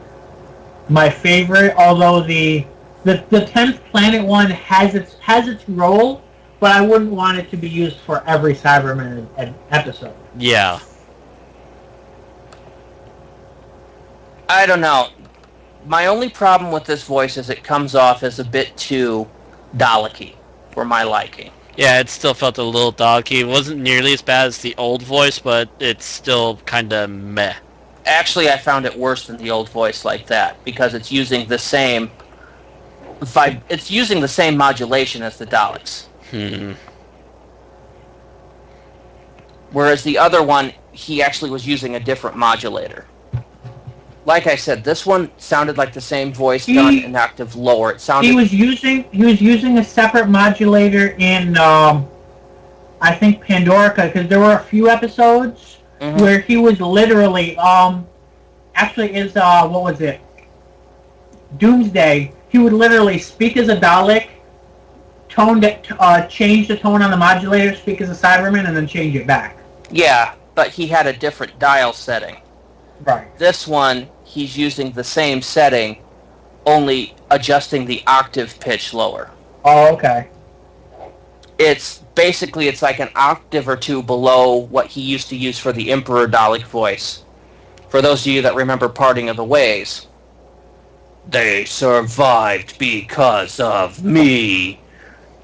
my favorite. Although the 10th Planet one has its role, but I wouldn't want it to be used for every Cyberman episode. Yeah. I don't know. My only problem with this voice is it comes off as a bit too Dalek-y for my liking. Yeah, it still felt a little Dalek-y. It wasn't nearly as bad as the old voice, but it's still kind of meh. Actually, I found it worse than the old voice like that, because it's using the same modulation as the Daleks. Whereas the other one, he actually was using a different modulator. Like I said, this one sounded like the same voice done an octave lower. It sounded. He was using a separate modulator in I think Pandorica, because there were a few episodes where he was literally actually is what was it? Doomsday. He would literally speak as a Dalek, change the tone on the modulator, speak as a Cyberman, and then change it back. Yeah, but he had a different dial setting. Right. This one, he's using the same setting, only adjusting the octave pitch lower. Oh, okay. It's like an octave or two below what he used to use for the Emperor Dalek voice. For those of you that remember Parting of the Ways. They survived because of me.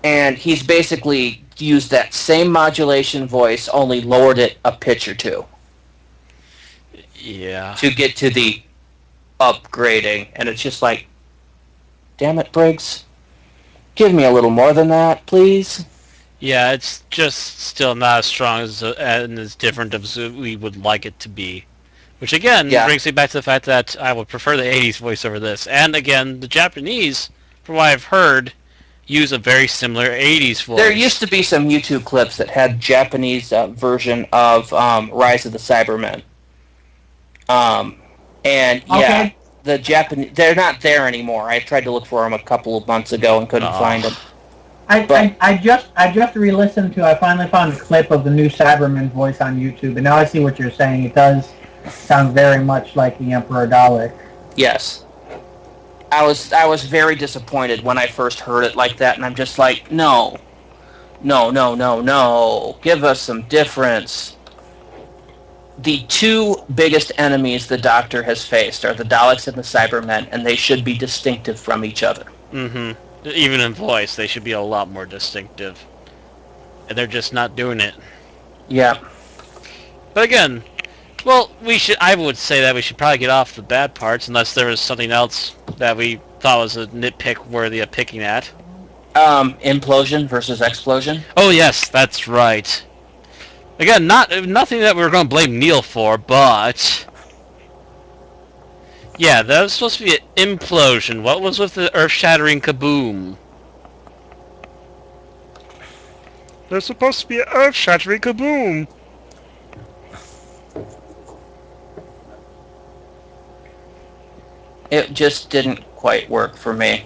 And he's basically used that same modulation voice, only lowered it a pitch or two. Yeah. to get to the upgrading, and it's just like, damn it, Briggs, give me a little more than that, please. Yeah, it's just still not as strong and as different as we would like it to be. Which again brings me back to the fact that I would prefer the 80s voice over this. And again, the Japanese, from what I've heard, use a very similar 80s voice. There used to be some YouTube clips that had Japanese version of Rise of the Cybermen. And yeah, the Japanese, they're not there anymore. I tried to look for them a couple of months ago and couldn't find them. I just re-listened to. I finally found a clip of the new Cyberman voice on YouTube, and now I see what you're saying. It does sound very much like the Emperor Dalek. Yes, I was very disappointed when I first heard it like that, and I'm just like, no, give us some difference. The two biggest enemies the Doctor has faced are the Daleks and the Cybermen, and they should be distinctive from each other. Mm-hmm. Even in voice, they should be a lot more distinctive. And they're just not doing it. Yeah. But again, well, I would say that we should probably get off the bad parts, unless there was something else that we thought was a nitpick worthy of picking at. Implosion versus explosion. Oh yes, that's right. Again, nothing that we're going to blame Neil for, but yeah, that was supposed to be an implosion. What was with the earth-shattering kaboom? There's supposed to be an earth-shattering kaboom. It just didn't quite work for me.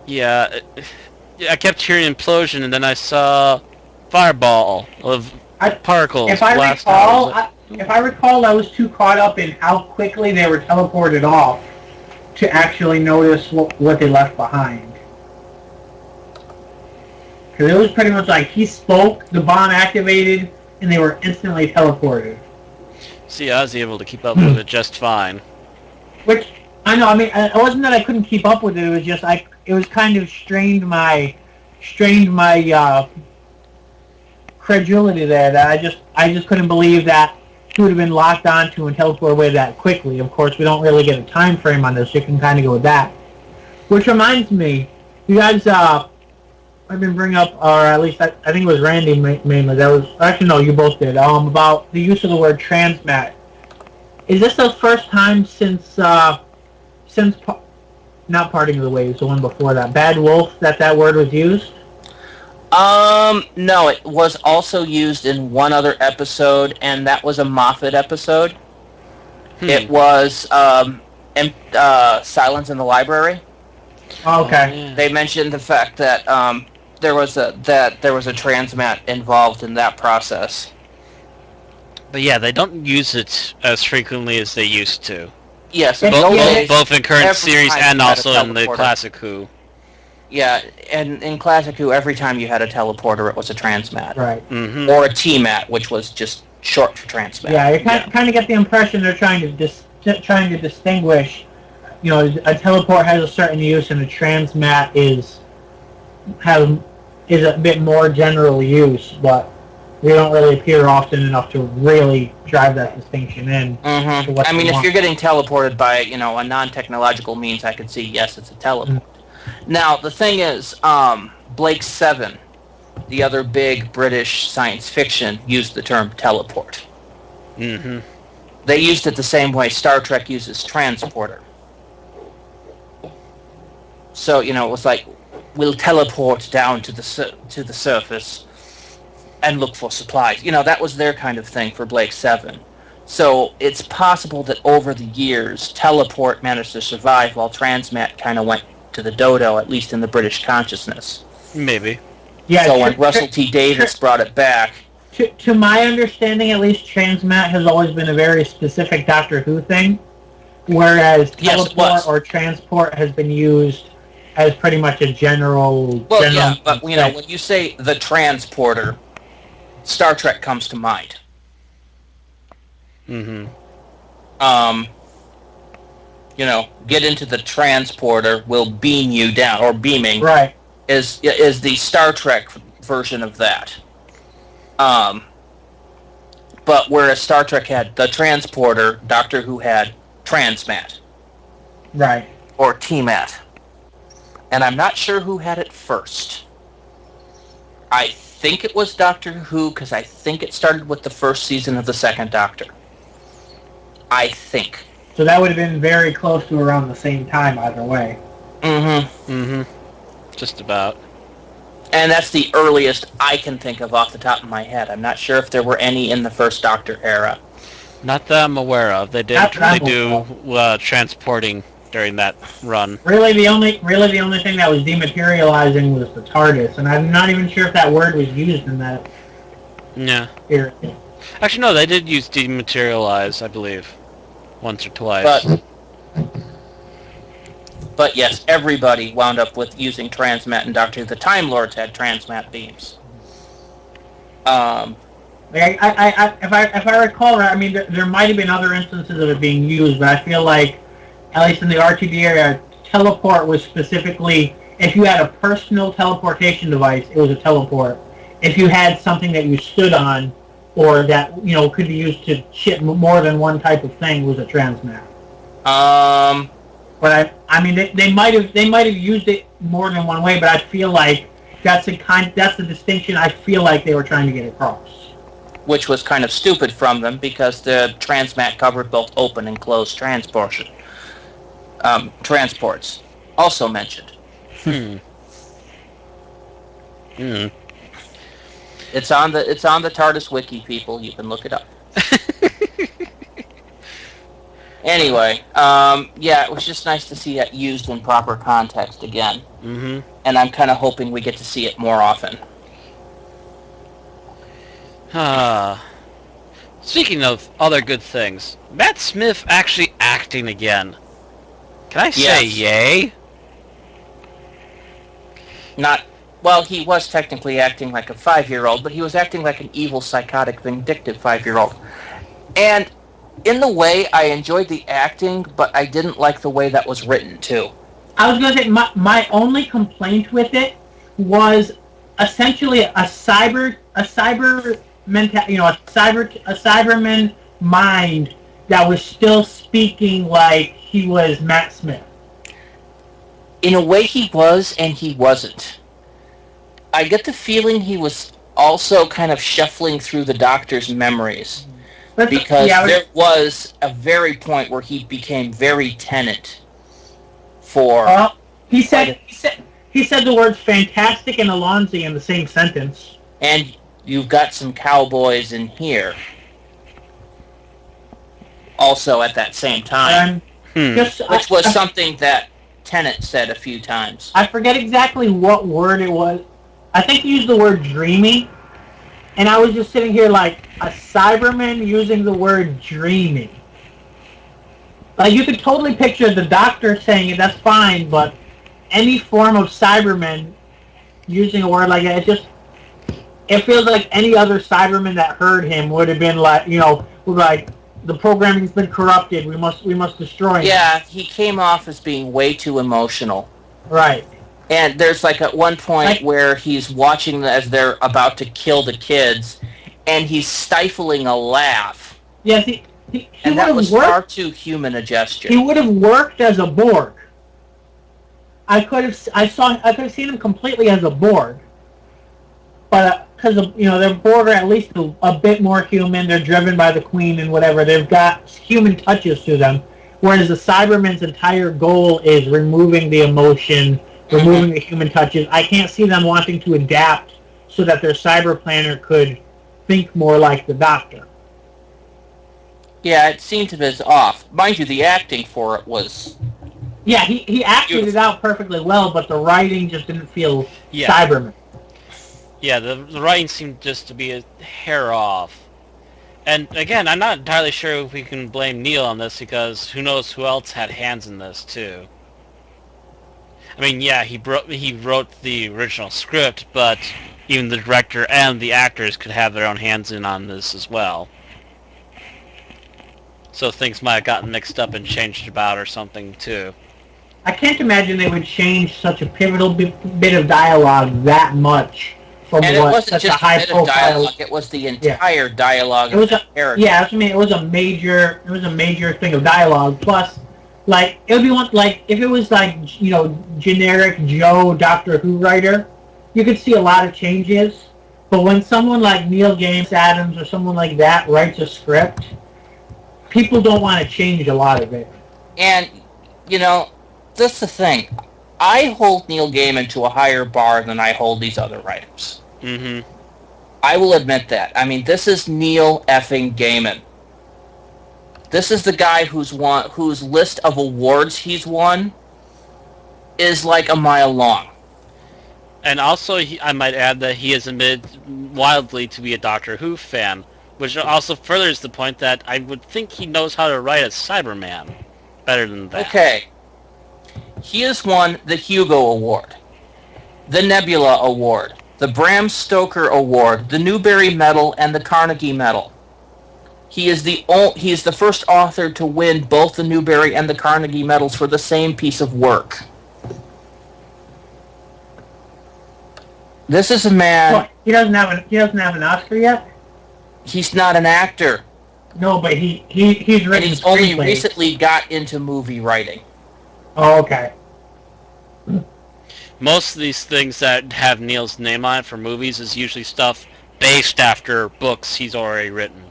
Yeah, I kept hearing implosion, and then I saw fireball of particles. If I recall, I was too caught up in how quickly they were teleported off to actually notice what they left behind. Because it was pretty much like he spoke, the bomb activated, and they were instantly teleported. See, I was able to keep up with it just fine. Which, I know, I mean, it wasn't that I couldn't keep up with it, it was just, it was kind of strained my credulity there, that I just couldn't believe that he would have been locked onto and teleported away that quickly. Of course, we don't really get a time frame on this, so you can kind of go with that. Which reminds me, you guys, I've been bringing up, or at least I think it was Randy mainly, that was, actually no, you both did, about the use of the word transmat. Is this the first time since not Parting of the Waves, the one before that, Bad Wolf, that word was used? No, it was also used in one other episode, and that was a Moffat episode. It was, Silence in the Library. Oh, okay. They mentioned the fact that, there was a transmat involved in that process. But yeah, they don't use it as frequently as they used to. Yes, both in current series and also in the Classic Who. Yeah, and in Classic Who, every time you had a teleporter, it was a transmat. Right. Mm-hmm. Or a TMAT, which was just short for transmat. Yeah, you kind of get the impression they're trying to distinguish. You know, a teleport has a certain use, and a transmat is a bit more general use, but they don't really appear often enough to really drive that distinction in. Mm-hmm. I mean, if you're getting teleported by, a non-technological means, I could see, yes, it's a teleport. Mm-hmm. Now, the thing is, Blake 7, the other big British science fiction, used the term teleport. Mm-hmm. They used it the same way Star Trek uses transporter. So, it was like, we'll teleport down to the surface and look for supplies. That was their kind of thing for Blake 7. So it's possible that over the years, teleport managed to survive while transmat kind of went to the dodo, at least in the British consciousness. Maybe. Yeah. So when Russell T. Davies brought it back... To my understanding, at least, transmat has always been a very specific Doctor Who thing, whereas teleport or transport has been used as pretty much a general... yeah, but, when you say the transporter, Star Trek comes to mind. Mm-hmm. Get into the transporter, will beam you down, or beaming, right, is the Star Trek version of that. But But whereas Star Trek had the transporter, Doctor Who had transmat. Right. Or TMAT. And I'm not sure who had it first. I think it was Doctor Who, because I think it started with the first season of the Second Doctor. I think. So that would have been very close to around the same time either way. Just about. And that's the earliest I can think of off the top of my head. I'm not sure if there were any in the first Doctor era. Not that I'm aware of. They did. They do transporting during that run. Really, the only thing that was dematerializing was the TARDIS, and I'm not even sure if that word was used in that. Yeah. Period. Actually, no. They did use dematerialize, I believe, once or twice. But yes, everybody wound up with using transmat and Doctor Who. The Time Lords had transmat beams. If I recall right, I mean, there might have been other instances of it being used, but I feel like, at least in the RTD area, teleport was specifically, if you had a personal teleportation device, it was a teleport. If you had something that you stood on, or that, could be used to ship more than one type of thing, was a transmat. But I mean, they might have used it more than one way, but I feel like that's the distinction I feel like they were trying to get across. Which was kind of stupid from them, because the transmat covered both open and closed transports. Also mentioned. It's on the TARDIS wiki, people. You can look it up. Anyway, it was just nice to see that used in proper context again. Mm-hmm. And I'm kind of hoping we get to see it more often. Speaking of other good things, Matt Smith actually acting again. Can I say yay? Well, he was technically acting like a 5-year-old, but he was acting like an evil, psychotic, vindictive 5-year-old. And in the way, I enjoyed the acting, but I didn't like the way that was written, too. I was going to say, my only complaint with it was essentially a Cyberman mind that was still speaking like he was Matt Smith. In a way he was, and he wasn't. I get the feeling he was also kind of shuffling through the Doctor's memories. Because there was a very point where he became very Tennant for... He said the words fantastic and Alonzi in the same sentence. And you've got some cowboys in here. Also at that same time. Which was something that Tennant said a few times. I forget exactly what word it was. I think he used the word dreamy. And I was just sitting here like, a Cyberman using the word dreaming. Like, you could totally picture the Doctor saying it, that's fine, but any form of Cyberman using a word like that, it feels like any other Cyberman that heard him would have been like, like, the programming's been corrupted, we must destroy him. Yeah, he came off as being way too emotional. Right. And there's like at one point where he's watching as they're about to kill the kids, and he's stifling a laugh. Yes, he and that was far too human a gesture. He would have worked as a Borg. I could have seen him completely as a Borg, but because their Borg are at least a bit more human. They're driven by the Queen and whatever. They've got human touches to them, whereas the Cyberman's entire goal is removing the emotion. Removing the human touches. I can't see them wanting to adapt so that their cyber planner could think more like the Doctor. Yeah, it seemed to be off. Mind you, the acting for it was... Yeah, he acted it out perfectly well, but the writing just didn't feel Cyberman. Yeah, the writing seemed just to be a hair off. And again, I'm not entirely sure if we can blame Neil on this, because who knows who else had hands in this, too. I mean, yeah, he wrote the original script, but even the director and the actors could have their own hands in on this as well. So things might have gotten mixed up and changed about or something, too. I can't imagine they would change such a pivotal bit of dialogue that much from and it wasn't such just a high bit of profile. dialogue; it was the entire dialogue. It was of the character. Yeah, that's what I mean. It was a major thing of dialogue. Plus, like it would be one like if it was like generic Joe Doctor Who writer, you could see a lot of changes. But when someone like Neil Gaiman Adams or someone like that writes a script, people don't want to change a lot of it. And that's the thing. I hold Neil Gaiman to a higher bar than I hold these other writers. Mm-hmm. I will admit that. I mean, this is Neil effing Gaiman. This is the guy whose list of awards he's won is like a mile long. And also, I might add that he has admitted wildly to be a Doctor Who fan, which also furthers the point that I would think he knows how to write a Cyberman better than that. Okay. He has won the Hugo Award, the Nebula Award, the Bram Stoker Award, the Newbery Medal, and the Carnegie Medal. He is the first author to win both the Newbery and the Carnegie Medals for the same piece of work. This is a man. Well, he doesn't have an Oscar yet. He's not an actor. No, but he's written. And he's only recently got into movie writing. Oh, okay. Most of these things that have Neil's name on it for movies is usually stuff based after books he's already written.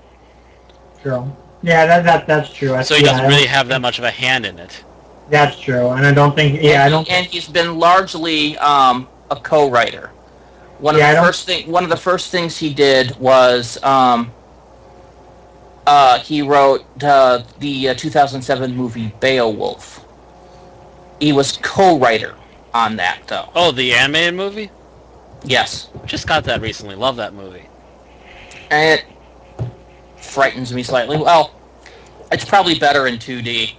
True. Yeah, that's true. So he doesn't really have that much of a hand in it. That's true, and I don't think. Yeah, I don't. And he's been largely a co-writer. One of the first things he did was he wrote the 2007 movie Beowulf. He was co-writer on that, though. Oh, the animated movie? Yes. Just got that recently. Love that movie. And it frightens me slightly. Well, it's probably better in 2D.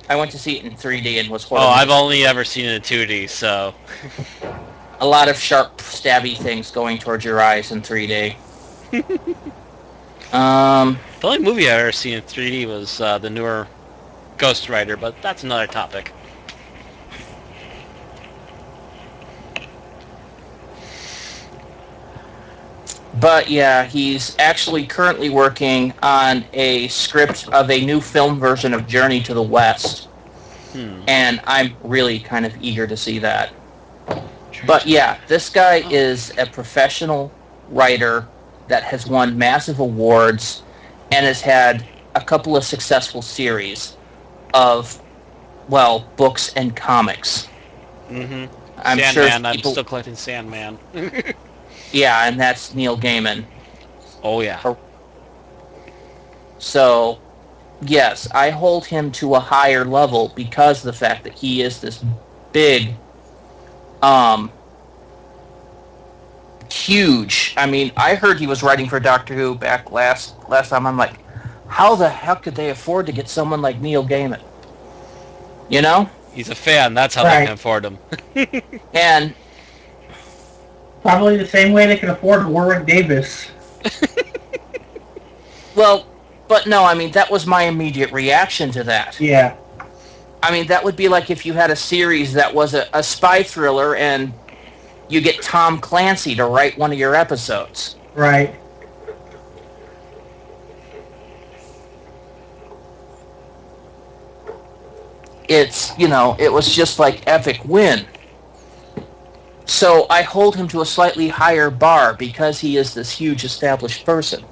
I went to see it in 3D and was horrible. Oh, I've only ever seen it in 2D, so... A lot of sharp, stabby things going towards your eyes in 3D. The only movie I've ever seen in 3D was the newer Ghost Rider, but that's another topic. But yeah, he's actually currently working on a script of a new film version of Journey to the West. And I'm really kind of eager to see that. But yeah, this guy is a professional writer that has won massive awards and has had a couple of successful series of, well, books and comics. Mm-hmm. I'm Sandman, sure I'm still collecting Sandman. Yeah, and that's Neil Gaiman. Oh, yeah. So, yes, I hold him to a higher level because of the fact that he is this big, huge. I mean, I heard he was writing for Doctor Who back last time. I'm like, how the heck could they afford to get someone like Neil Gaiman? You know? He's a fan. That's how they can afford him. And probably the same way they can afford Warwick Davis. well, but no, I mean, that was my immediate reaction to that. Yeah. I mean, that would be like if you had a series that was a spy thriller and you get Tom Clancy to write one of your episodes. Right. It's, it was just like epic win. So I hold him to a slightly higher bar because he is this huge established person.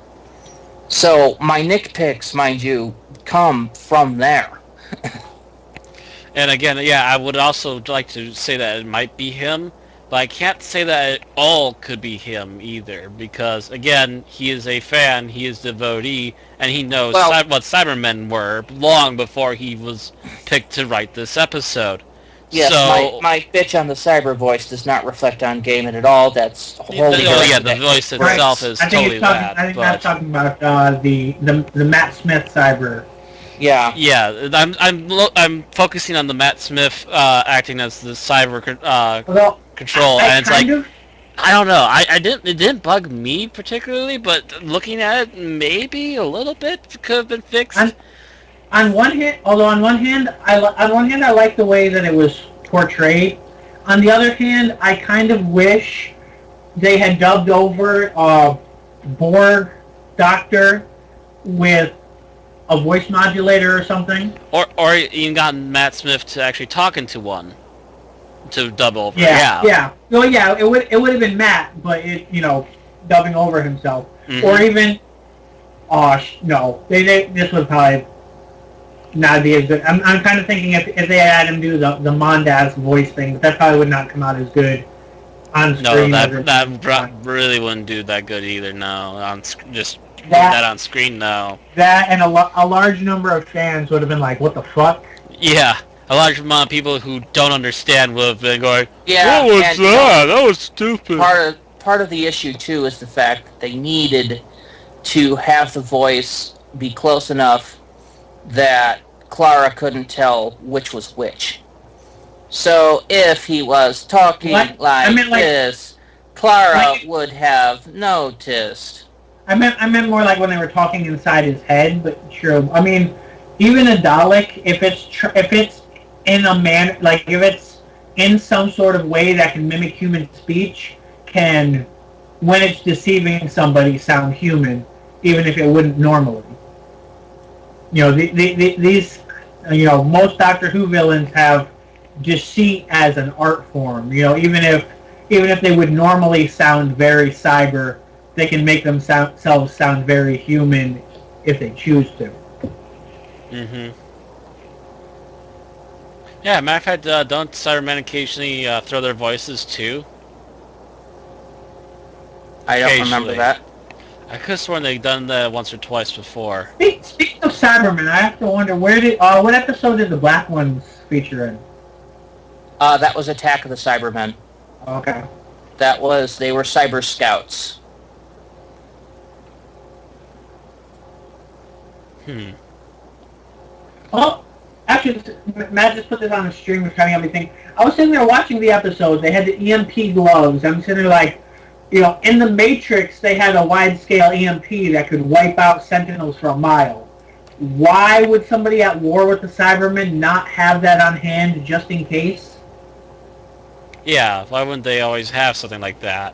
So my nitpicks, mind you, come from there. And again, yeah, I would also like to say that it might be him, but I can't say that it all could be him either, because, again, he is a fan, he is a devotee, and he knows what Cybermen were long before he was picked to write this episode. Yes, so, my bitch on the cyber voice does not reflect on Gaiman at all. That's wholly the voice itself is totally that. I think that's talking about the Matt Smith cyber. Yeah. Yeah, I'm focusing on the Matt Smith acting as the cyber control, and it's like I don't know. It didn't bug me particularly, but looking at it, maybe a little bit could have been fixed. On one hand, I like the way that it was portrayed. On the other hand, I kind of wish they had dubbed over Borg Doctor with a voice modulator or something. Or even gotten Matt Smith to actually talk into one to dub over. Yeah. Well, yeah, it would have been Matt, but dubbing over himself, or even no, this would probably not be as good. I'm kind of thinking if they had him do the Mondas voice thing, but that probably would not come out as good on screen. No, that really wouldn't do that good either. No, that on screen, no. That and a large number of fans would have been like, "What the fuck?" Yeah, a large amount of people who don't understand would have been going, "Yeah, what was that? That was stupid." Part of the issue too is the fact that they needed to have the voice be close enough that Clara couldn't tell which was which. So if he was talking like this, Clara would have noticed. I meant more like when they were talking inside his head, but sure. I mean, even a Dalek, if it's in a man, like if it's in some sort of way that can mimic human speech, can, when it's deceiving somebody, sound human, even if it wouldn't normally. These most Doctor Who villains have deceit as an art form. Even if they would normally sound very cyber, they can make themselves sound very human if they choose to. Yeah, matter of fact, don't Cybermen occasionally throw their voices too? I don't remember that. I could have sworn they'd done that once or twice before. Speaking of Cybermen, I have to wonder what episode did the Black Ones feature in? That was Attack of the Cybermen. Okay. They were Cyber Scouts. Well, actually, Matt just put this on the stream, which kind of got me thinking. I was sitting there watching the episode. They had the EMP gloves. I'm sitting there like, in the Matrix, they had a wide-scale EMP that could wipe out Sentinels for a mile. Why would somebody at war with the Cybermen not have that on hand just in case? Yeah, why wouldn't they always have something like that?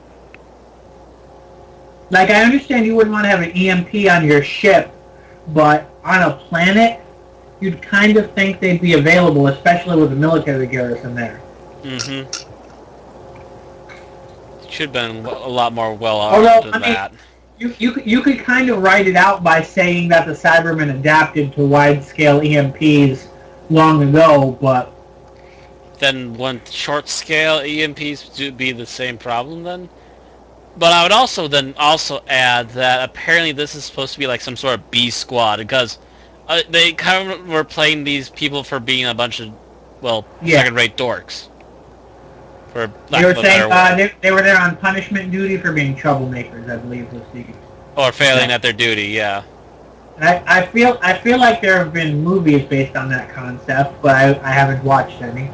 Like, I understand you wouldn't want to have an EMP on your ship, but on a planet, you'd kind of think they'd be available, especially with the military garrison there. Should have been a lot more well-armed than that. You could kind of write it out by saying that the Cybermen adapted to wide-scale EMPs long ago, but... Then wouldn't short-scale EMPs be the same problem then? But I would also add that apparently this is supposed to be like some sort of B squad, because they kind of were playing these people for being a bunch of, second-rate dorks. They were saying they were there on punishment duty for being troublemakers, I believe was the... Or failing at their duty, yeah. And I feel like there have been movies based on that concept, but I haven't watched any.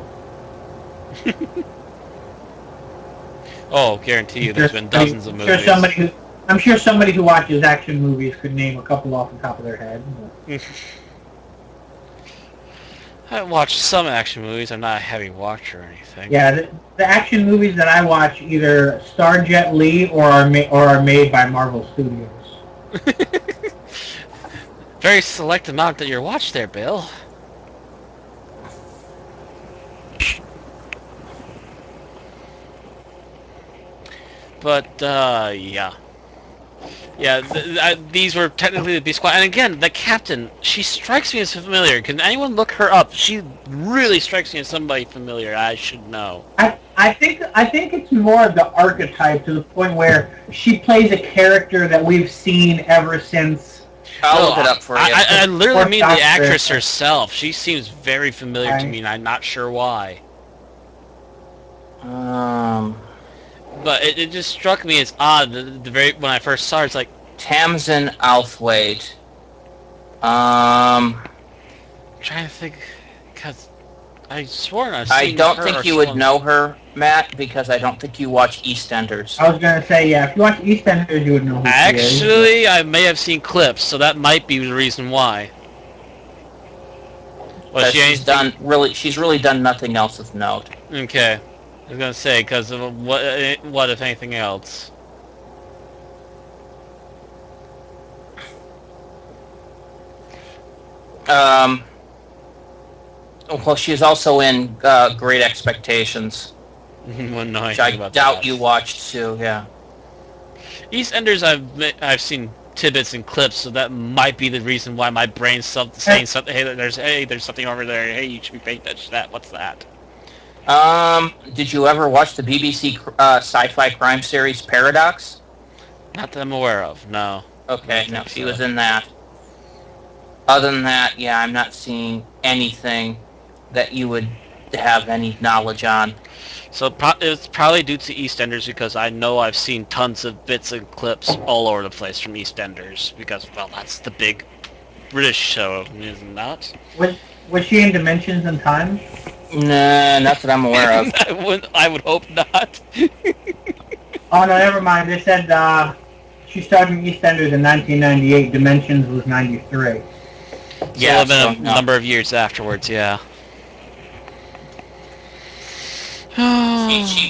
Oh, guarantee you, there's been dozens of movies. I'm sure somebody who watches action movies could name a couple off the top of their head. I watch some action movies. I'm not a heavy watcher or anything. Yeah, the action movies that I watch either star Jet Li or are made by Marvel Studios. Very select amount that you watch there, Bill. But, yeah. Yeah, these were technically the B Squad. And again, the captain, she strikes me as familiar. Can anyone look her up? She really strikes me as somebody familiar. I should know. I think it's more of the archetype, to the point where she plays a character that we've seen ever since. I'll look it up for you. I literally mean the actress herself. She seems very familiar to me, and I'm not sure why. But it just struck me as odd. When I first saw her, it's like Tamsin Outhwaite. I'm trying to think, because I sworn I've seen her. I don't think you would know her, Matt, because I don't think you watch EastEnders. I was gonna say, yeah, if you watch EastEnders, you would know who she is. Actually, I may have seen clips, so that might be the reason why. Well, she's really done nothing else of note. Okay. I was gonna say, because of what if anything else? Well, she's also in Great Expectations, Well, no, which I about doubt that. you watched too. Yeah. EastEnders, I've seen tidbits and clips, so that might be the reason why my brain's saying something. Hey, there's something over there. Hey, you should be paying attention to that. What's that? Did you ever watch the BBC sci-fi crime series Paradox? Not that I'm aware of. No. Okay, no, she was in that. Other than that, yeah, I'm not seeing anything that you would have any knowledge on. So it's probably due to EastEnders, because I know I've seen tons of bits and clips all over the place from EastEnders, because, well, that's the big British show, isn't it not? Was she in Dimensions and Time? Nah, not that I'm aware of. I would hope not. Oh, no, never mind. They said she started in EastEnders in 1998. Dimensions was 93. Yeah, it's been a number of years afterwards, yeah.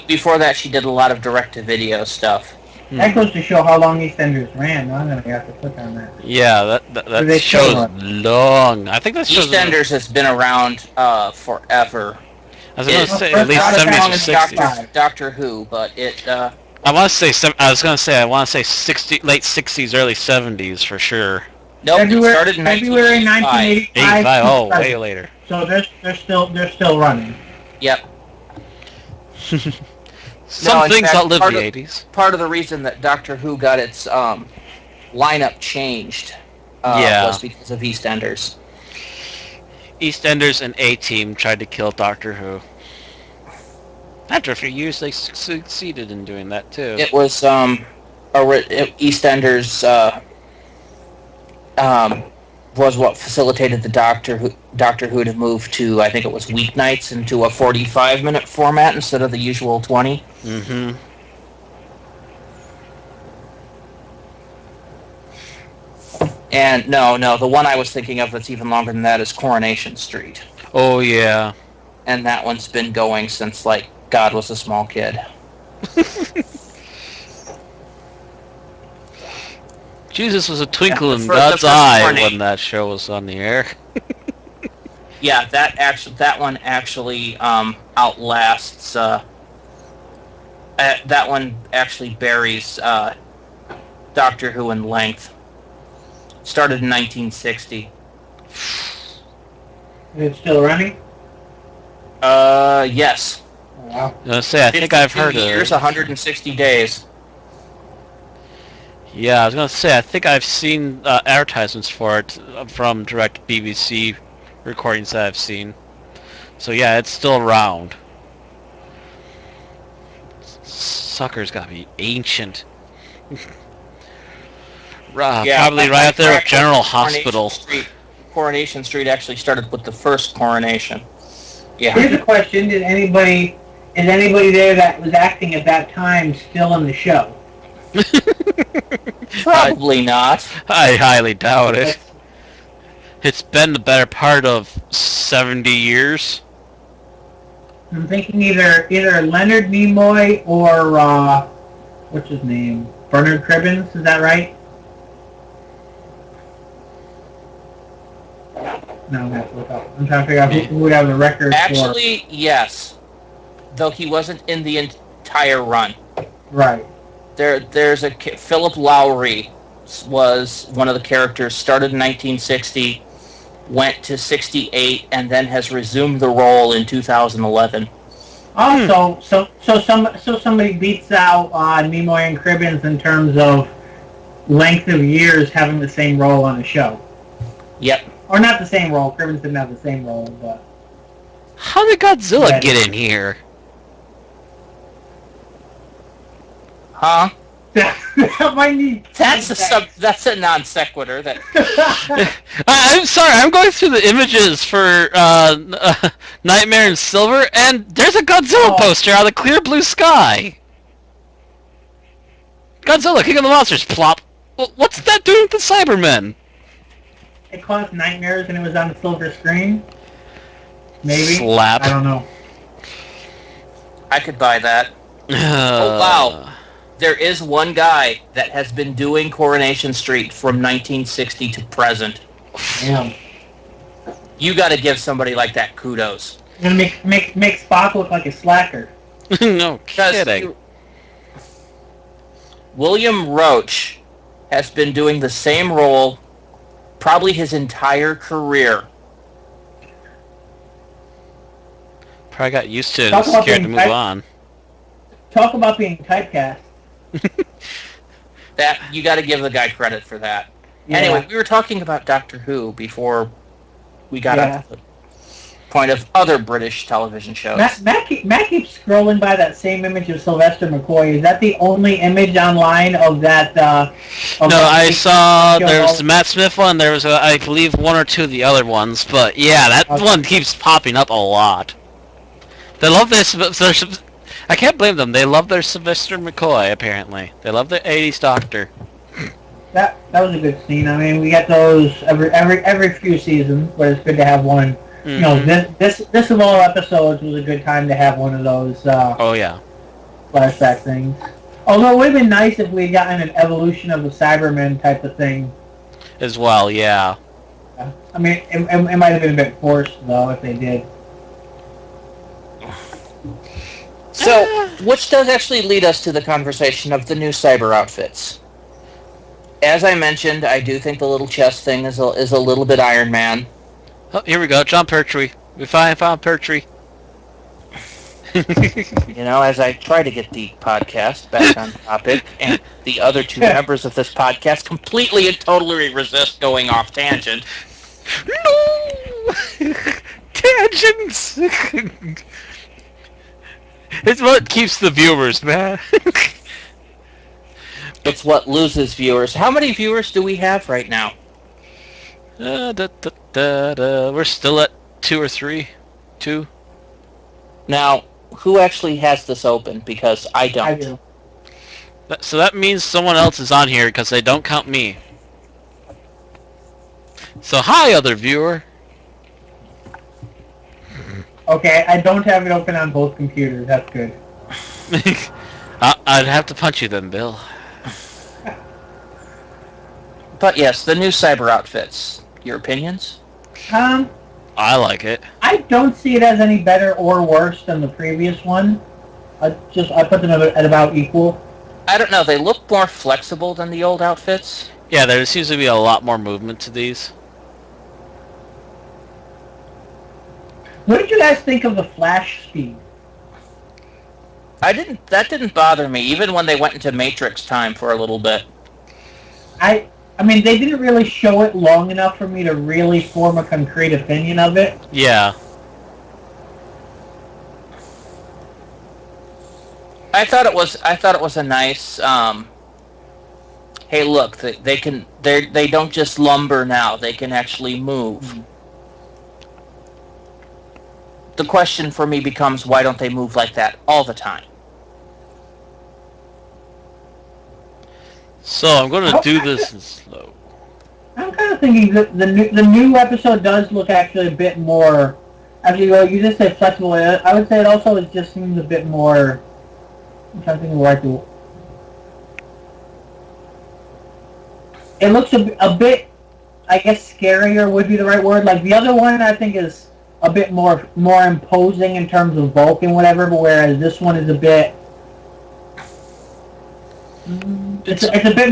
Before that, she did a lot of direct-to-video stuff. That goes to show how long EastEnders ran. I'm going to have to click on that. Yeah, that show's long. I think that show's... EastEnders has been around forever. I was going to say at least 70s or 60s. Doctor Who, but it... I want to say... I was going to say, late 60s, early 70s for sure. Nope, it started in February 1985. Oh, way later. So they're still running. Yep. Some things outlive the 80s. Part of the reason that Doctor Who got its lineup changed was because of EastEnders. EastEnders and A-Team tried to kill Doctor Who. After a few years, they succeeded in doing that too. It was EastEnders was what facilitated the Doctor Who to move to, I think it was weeknights, into a 45-minute format instead of the usual 20. Mm-hmm. And no, the one I was thinking of that's even longer than that is Coronation Street. Oh, yeah. And that one's been going since, like, God was a small kid. Jesus was a twinkle in God's eye when that show was on the air. Yeah, that one actually outlasts. That one actually buries Doctor Who in length. Started in 1960. Is it still running? Yes. Oh, wow. I was gonna say, I think I've heard years, 160 days. Yeah, I was gonna say, I think I've seen advertisements for it from direct BBC recordings that I've seen. So yeah, it's still around. Sucker's gotta be ancient. Probably right up there with General Hospital. Coronation Street actually started with the first coronation. Yeah. Here's a question: is anybody there that was acting at that time still in the show? Probably not. I highly doubt it. It's been the better part of 70 years. I'm thinking either Leonard Nimoy or what's his name? Bernard Cribbins, is that right? No, I'm gonna have to look up. I'm trying to figure out who would have the record. Actually, yes. Though he wasn't in the entire run. Right. There's Philip Lowry was one of the characters. Started in 1960, went to 68, and then has resumed the role in 2011. Oh, so somebody beats out Nimoy and Cribbins in terms of length of years having the same role on the show. Yep. Or not the same role. Cribbins didn't have the same role, but... How did Godzilla get in here? Huh? That's a non sequitur. I'm sorry. I'm going through the images for Nightmare in Silver, and there's a Godzilla poster out of the clear blue sky. Godzilla, King of the Monsters, plop. What's that doing with the Cybermen? It caused nightmares and it was on the silver screen. Maybe. Slap. I don't know. I could buy that. Oh, wow. There is one guy that has been doing Coronation Street from 1960 to present. Damn. You got to give somebody like that kudos. You're gonna make Spock look like a slacker. No kidding. William Roach has been doing the same role probably his entire career. Probably got used to it and scared to move on. Talk about being typecast. That you got to give the guy credit for that. Yeah. Anyway, we were talking about Doctor Who before we got up to the point of other British television shows. Matt keeps scrolling by that same image of Sylvester McCoy. Is that the only image online of that? I saw there was the Matt Smith one. There was, I believe, one or two of the other ones. But yeah, that one keeps popping up a lot. They love this. I can't blame them. They love their Sylvester McCoy. Apparently, they love their '80s Doctor. That was a good scene. I mean, we get those every few seasons, but it's good to have one. Mm-hmm. You know, this of all episodes was a good time to have one of those. Flashback things. Although it would have been nice if we had gotten an evolution of the Cybermen type of thing. As well, yeah. I mean, it might have been a bit forced though if they did. So, which does actually lead us to the conversation of the new cyber outfits. As I mentioned, I do think the little chest thing is a little bit Iron Man. Oh, here we go, John Pertwee. We found Pertwee. You know, as I try to get the podcast back on topic, and the other two members of this podcast completely and totally resist going off tangent. No! Tangents! It's what keeps the viewers, man. It's what loses viewers. How many viewers do we have right now? We're still at 2 or 3. 2. Now, who actually has this open? Because I don't. I do. So that means someone else is on here because they don't count me. So hi, other viewer. Okay, I don't have it open on both computers. That's good. I'd have to punch you then, Bill. But yes, the new cyber outfits. Your opinions? I like it. I don't see it as any better or worse than the previous one. I put them at about equal. I don't know. They look more flexible than the old outfits. Yeah, there seems to be a lot more movement to these. What did you guys think of the flash speed? That didn't bother me, even when they went into Matrix time for a little bit. I mean, they didn't really show it long enough for me to really form a concrete opinion of it. Yeah. I thought it was a nice. Hey, look! They don't just lumber now. They can actually move. Mm-hmm. The question for me becomes, why don't they move like that all the time? So I'm going to do this in slow. I'm kind of thinking that the new episode does look actually a bit more. Actually, you just said flexible. I would say it also just seems a bit more. I'm trying to think of the right to. It looks a bit, I guess, scarier would be the right word. Like the other one, I think is a bit more imposing in terms of bulk and whatever, but whereas this one is a bit. It's a bit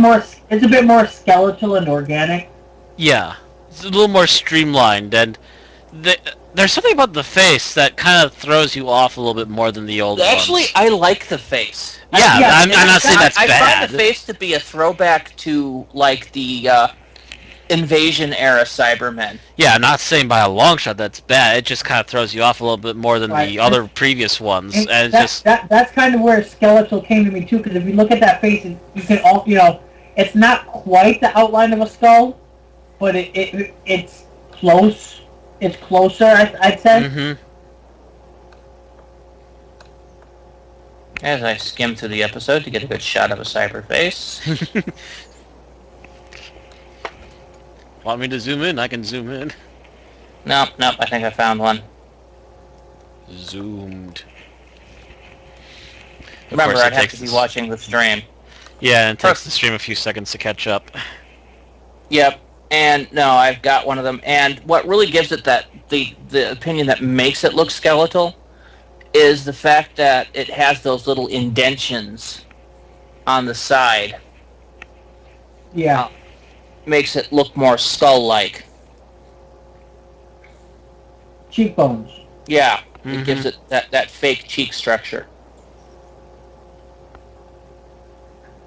more skeletal and organic. Yeah, it's a little more streamlined, and there's something about the face that kind of throws you off a little bit more than the old ones. Actually, I like the face. Yeah, I'm not saying that's bad. I find the face to be a throwback to like the Invasion era Cybermen. Yeah, I'm not saying by a long shot that's bad. It just kind of throws you off a little bit more than the other previous ones, and that's kind of where skeletal came to me too. Because if you look at that face, you can it's not quite the outline of a skull, but it's close. It's closer, I'd say. Mm-hmm. As I skim through the episode to get a good shot of a cyber face. Want me to zoom in? I can zoom in. Nope, I think I found one. Zoomed. Remember, I'd have to be watching the stream. Yeah, and it takes the stream a few seconds to catch up. Yep. And no, I've got one of them. And what really gives it that the opinion that makes it look skeletal is the fact that it has those little indentions on the side. Yeah. Makes it look more skull-like. Cheekbones. Yeah. It gives it that fake cheek structure.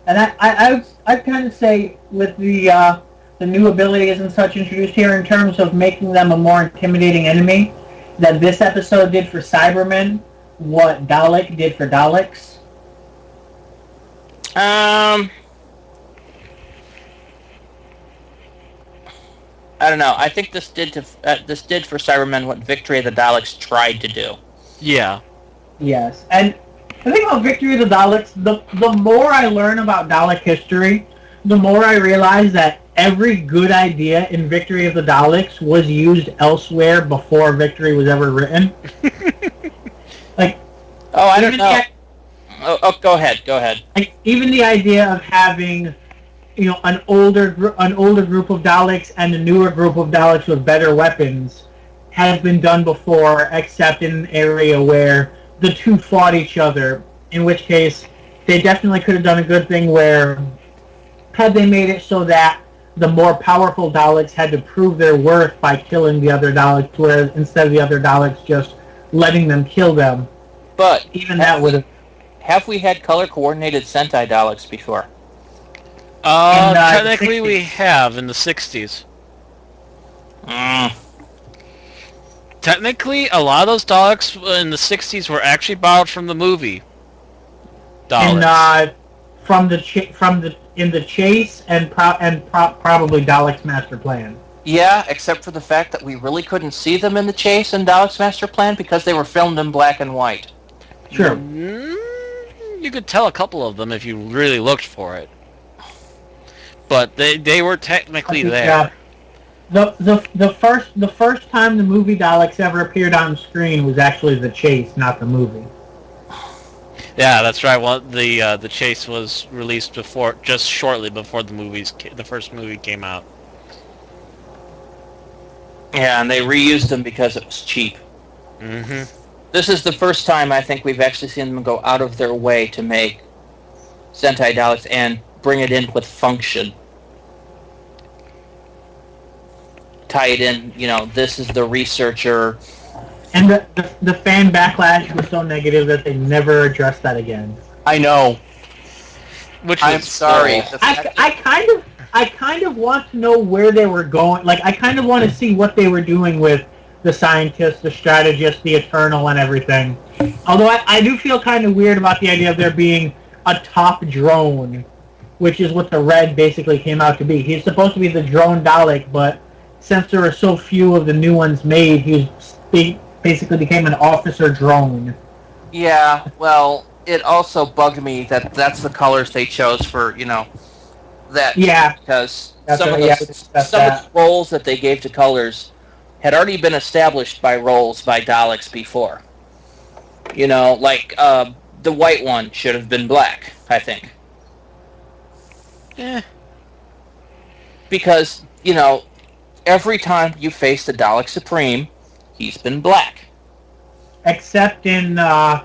And I'd kind of say with the new abilities and such introduced here in terms of making them a more intimidating enemy, that this episode did for Cybermen what Dalek did for Daleks. I don't know. I think this did for Cybermen what Victory of the Daleks tried to do. Yeah. Yes, and the thing about Victory of the Daleks, the more I learn about Dalek history, the more I realize that every good idea in Victory of the Daleks was used elsewhere before Victory was ever written. Like, oh, I don't know. Go ahead. Like, even the idea of having, an older group of Daleks and a newer group of Daleks with better weapons has been done before, except in an area where the two fought each other, in which case they definitely could have done a good thing where had they made it so that the more powerful Daleks had to prove their worth by killing the other Daleks, whereas instead of the other Daleks just letting them kill them. But even that would have... Have we had color-coordinated Sentai Daleks before? Technically we have in the 60s. Technically, a lot of those Daleks in the 60s were actually borrowed from the movie. Daleks. And in the Chase and probably Dalek's Master Plan. Yeah, except for the fact that we really couldn't see them in the Chase and Dalek's Master Plan because they were filmed in black and white. Sure. You could tell a couple of them if you really looked for it. But they were technically there. The first time the movie Daleks ever appeared on screen was actually the Chase, not the movie. Yeah, that's right. Well, the Chase was released just shortly before the first movie came out. Yeah, and they reused them because it was cheap. Mm-hmm. This is the first time I think we've actually seen them go out of their way to make Sentai Daleks and bring it in with function. Tie it in, this is the researcher. And the fan backlash was so negative that they never addressed that again. I know. I'm sorry. I kind of want to know where they were going. Like, I kind of want to see what they were doing with the scientist, the strategist, the Eternal, and everything. Although I do feel kind of weird about the idea of there being a top drone, which is what the Red basically came out to be. He's supposed to be the drone Dalek, but since there are so few of the new ones made, he basically became an officer drone. Yeah, well, it also bugged me that that's the colors they chose for, that. Yeah. Because some of the roles that they gave to colors had already been established by roles by Daleks before. The white one should have been black, I think. Yeah. Because, every time you face the Dalek Supreme, he's been black. Except in the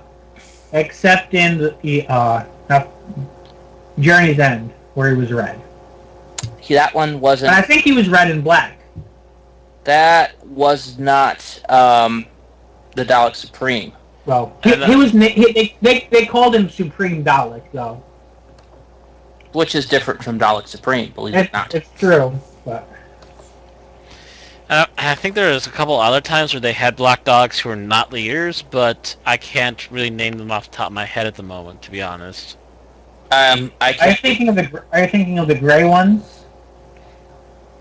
Journey's End, where he was red. That one wasn't... And I think he was red and black. That was not the Dalek Supreme. Well, he was... They called him Supreme Dalek, though. Which is different from Dalek Supreme, believe it or not. It's true, but... I think there's a couple other times where they had black dogs who were not leaders, but I can't really name them off the top of my head at the moment, to be honest. Are you thinking of the gray ones?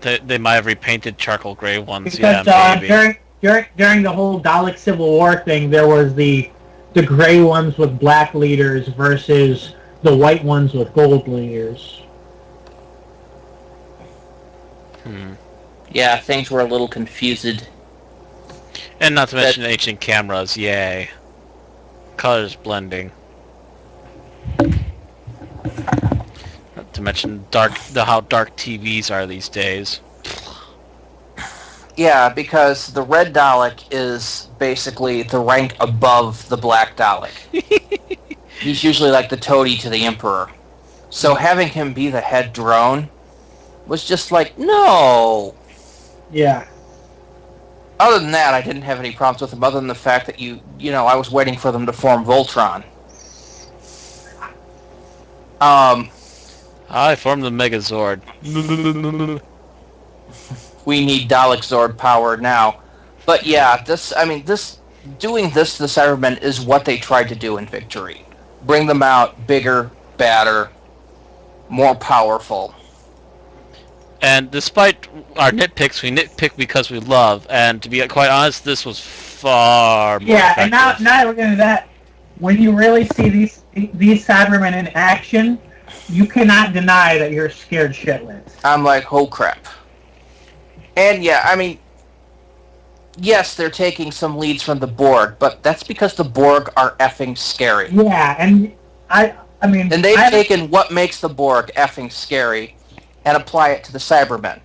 They might have repainted charcoal gray ones. Because, maybe. During the whole Dalek Civil War thing, there was the gray ones with black leaders versus the white ones with gold leaders. Yeah, things were a little confused. And not to mention ancient cameras, yay. Colors blending. to mention how dark TVs are these days. Yeah, because the red Dalek is basically the rank above the black Dalek. He's usually like the toady to the Emperor. So having him be the head drone was just like, no! Yeah. Other than that, I didn't have any problems with him, other than the fact that I was waiting for them to form Voltron. I formed the Megazord. We need Dalek Zord power now. But yeah, doing this to the Cybermen is what they tried to do in Victory. Bring them out bigger, badder, more powerful. And despite our nitpicks, we nitpick because we love. And to be quite honest, this was far more effective. And now we're going to that. When you really see these Cybermen in action, you cannot deny that you're scared shitless. I'm like, oh crap. And yeah, yes, they're taking some leads from the Borg, but that's because the Borg are effing scary. Yeah, and And they've taken what makes the Borg effing scary and apply it to the Cybermen.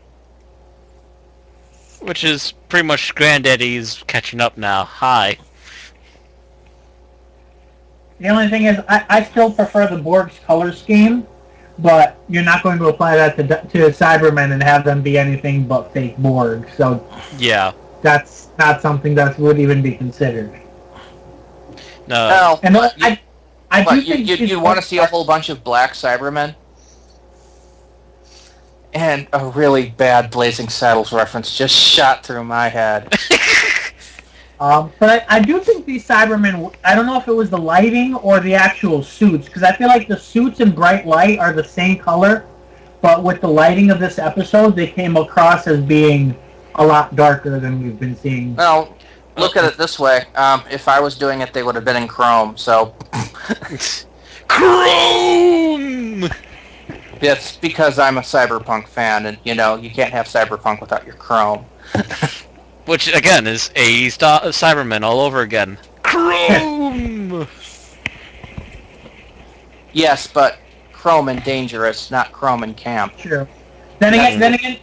Which is pretty much Granddaddy's catching up now. Hi. The only thing is, I still prefer the Borg's color scheme, but you're not going to apply that to Cybermen and have them be anything but fake Borg. So yeah, that's not something that would even be considered. No. And I do think you want to see a whole bunch of black Cybermen? And a really bad Blazing Saddles reference just shot through my head. But I do think these Cybermen, I don't know if it was the lighting or the actual suits, because I feel like the suits in bright light are the same color, but with the lighting of this episode, they came across as being a lot darker than we've been seeing. Well, look at it this way. If I was doing it, they would have been in chrome, so... Chrome! It's because I'm a Cyberpunk fan, and, you can't have Cyberpunk without your chrome. Which, again, is 80s Cybermen all over again. Chrome! Yes, but chrome and dangerous, not chrome and camp. True. Then again,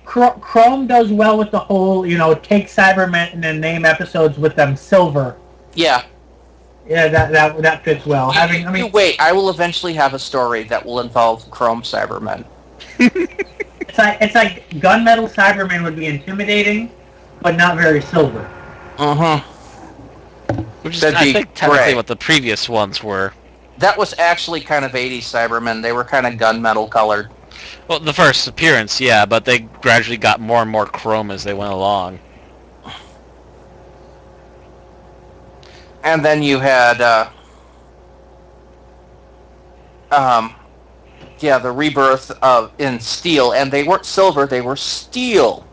Chrome does well with the whole, take Cybermen and then name episodes with them silver. Yeah. Yeah, that fits well. You wait, I will eventually have a story that will involve chrome Cybermen. It's like gunmetal Cybermen would be intimidating, but not very silver. Which is, I think, technically what the previous ones were. That was actually kind of 80s Cybermen. They were kind of gunmetal colored. Well, the first appearance, yeah, but they gradually got more and more chrome as they went along. And then you had, the rebirth in Steel, and they weren't silver, they were steel.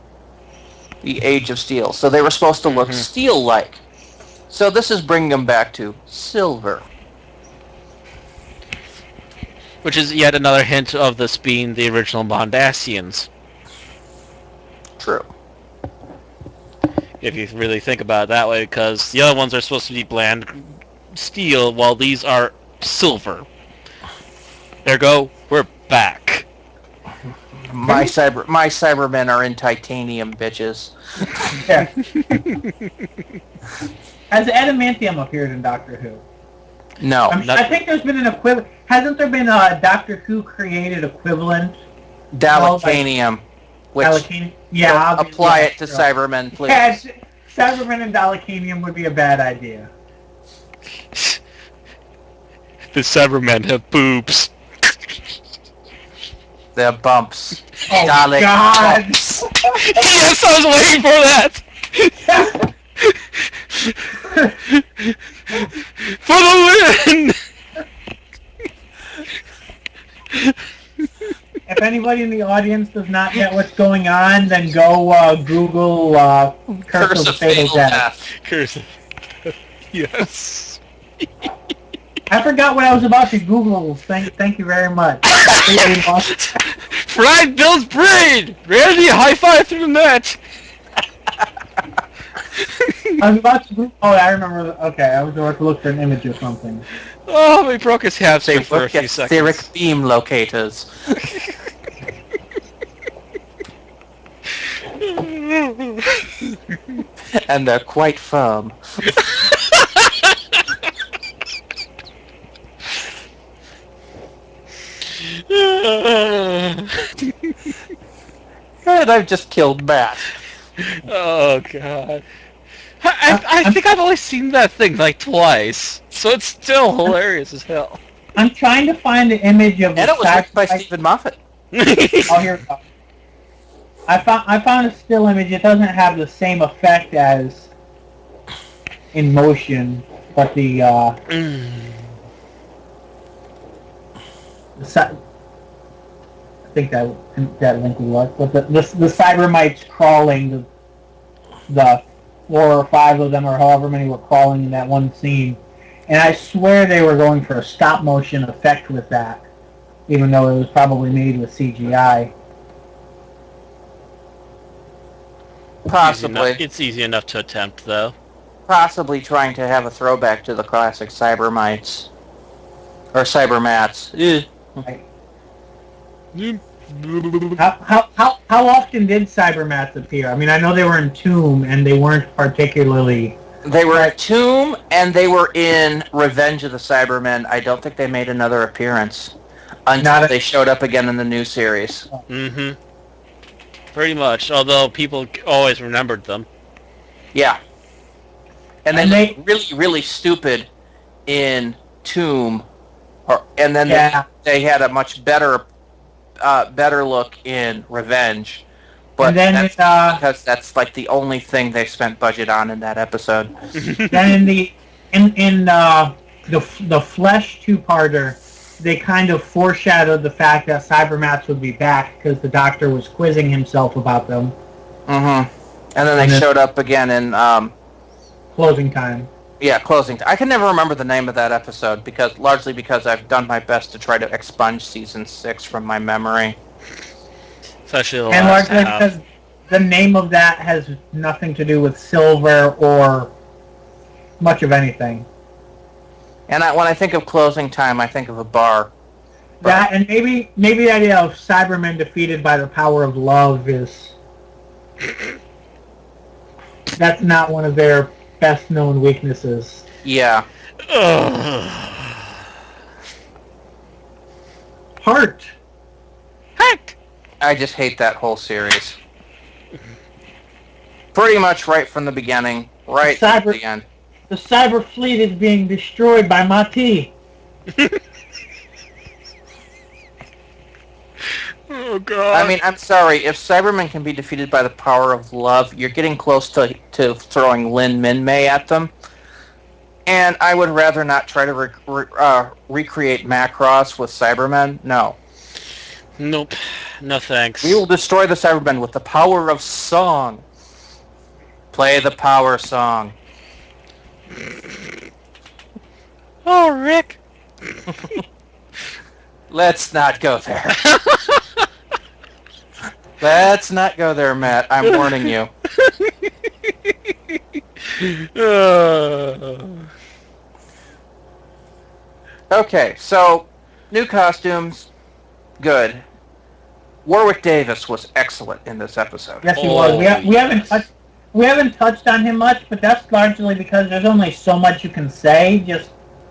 The Age of Steel. So they were supposed to look steel-like. So this is bringing them back to silver. Which is yet another hint of this being the original Mondasians. True. If you really think about it that way, because the other ones are supposed to be bland steel, while these are silver. Ergo, we're back. My Cybermen are in titanium, bitches. Yeah. Has adamantium appeared in Doctor Who? No. I think there's been an equivalent. Hasn't there been a Doctor Who created equivalent? Dalekanium. Yeah, apply it to Cybermen, please. Yeah, Cybermen and Dalekanium would be a bad idea. The Cybermen have boobs. They have bumps. Oh, Dalek God! Bumps. Yes, I was waiting for that! For the win! If anybody in the audience does not get what's going on, then go Google Curse of Fatal Death. Curse of... Yes. I forgot what I was about to Google. Thank you very much. Fried Bill's brain! Randy, high five through the net! I was about to... Oh, I remember. Okay, I was about to look for an image or something. Oh, he broke his hamstring for a look few at seconds. spheric beam locators. And they're quite firm. And I've just killed Matt. Oh, God. I think I've only seen that thing like twice, so it's still hilarious as hell. I'm trying to find the image of... And it was written by Stephen Moffat. Oh, here we go. I found a still image. It doesn't have the same effect as in motion, but the I think that link will work. But the Cybermites crawling, the 4 or 5 of them, or however many were crawling in that one scene, and I swear they were going for a stop motion effect with that, even though it was probably made with CGI. Possibly. It's easy enough to attempt, though. Possibly trying to have a throwback to the classic Cybermites. Or Cybermats. Right. How often did Cybermats appear? I mean, I know they were in Tomb, and they weren't particularly... They were in Tomb, and they were in Revenge of the Cybermen. I don't think they made another appearance until they showed up again in the new series. Mm-hmm. Pretty much, although people always remembered them. Yeah. And then they really, really stupid in Tomb, and then they had a much better look in Revenge. But then that's because that's like the only thing they spent budget on in that episode. Then in the Flesh two-parter, they kind of foreshadowed the fact that Cybermats would be back because the Doctor was quizzing himself about them. Mm-hmm. And then they showed up again in... Closing Time. Yeah, Closing Time. I can never remember the name of that episode, largely because I've done my best to try to expunge Season 6 from my memory. Especially the and last largely half. because the name of that has nothing to do with Silver or much of anything. And when I think of Closing Time, I think of a bar. That, and maybe the idea of Cybermen defeated by the power of love is... That's not one of their best-known weaknesses. Yeah. Heart. I just hate that whole series. Pretty much right from the beginning, right at the end. The cyber fleet is being destroyed by Mati. Oh, God. I mean, I'm sorry. If Cybermen can be defeated by the power of love, you're getting close to throwing Lin Min-Mei at them. And I would rather not try to recreate Macross with Cybermen. No. Nope. No thanks. We will destroy the Cybermen with the power of song. Play the power song. Oh, Rick. Let's not go there. Let's not go there, Matt. I'm warning you. Okay, so new costumes, good. Warwick Davis was excellent in this episode. Yes, he was. We haven't touched on him much, but that's largely because there's only so much you can say.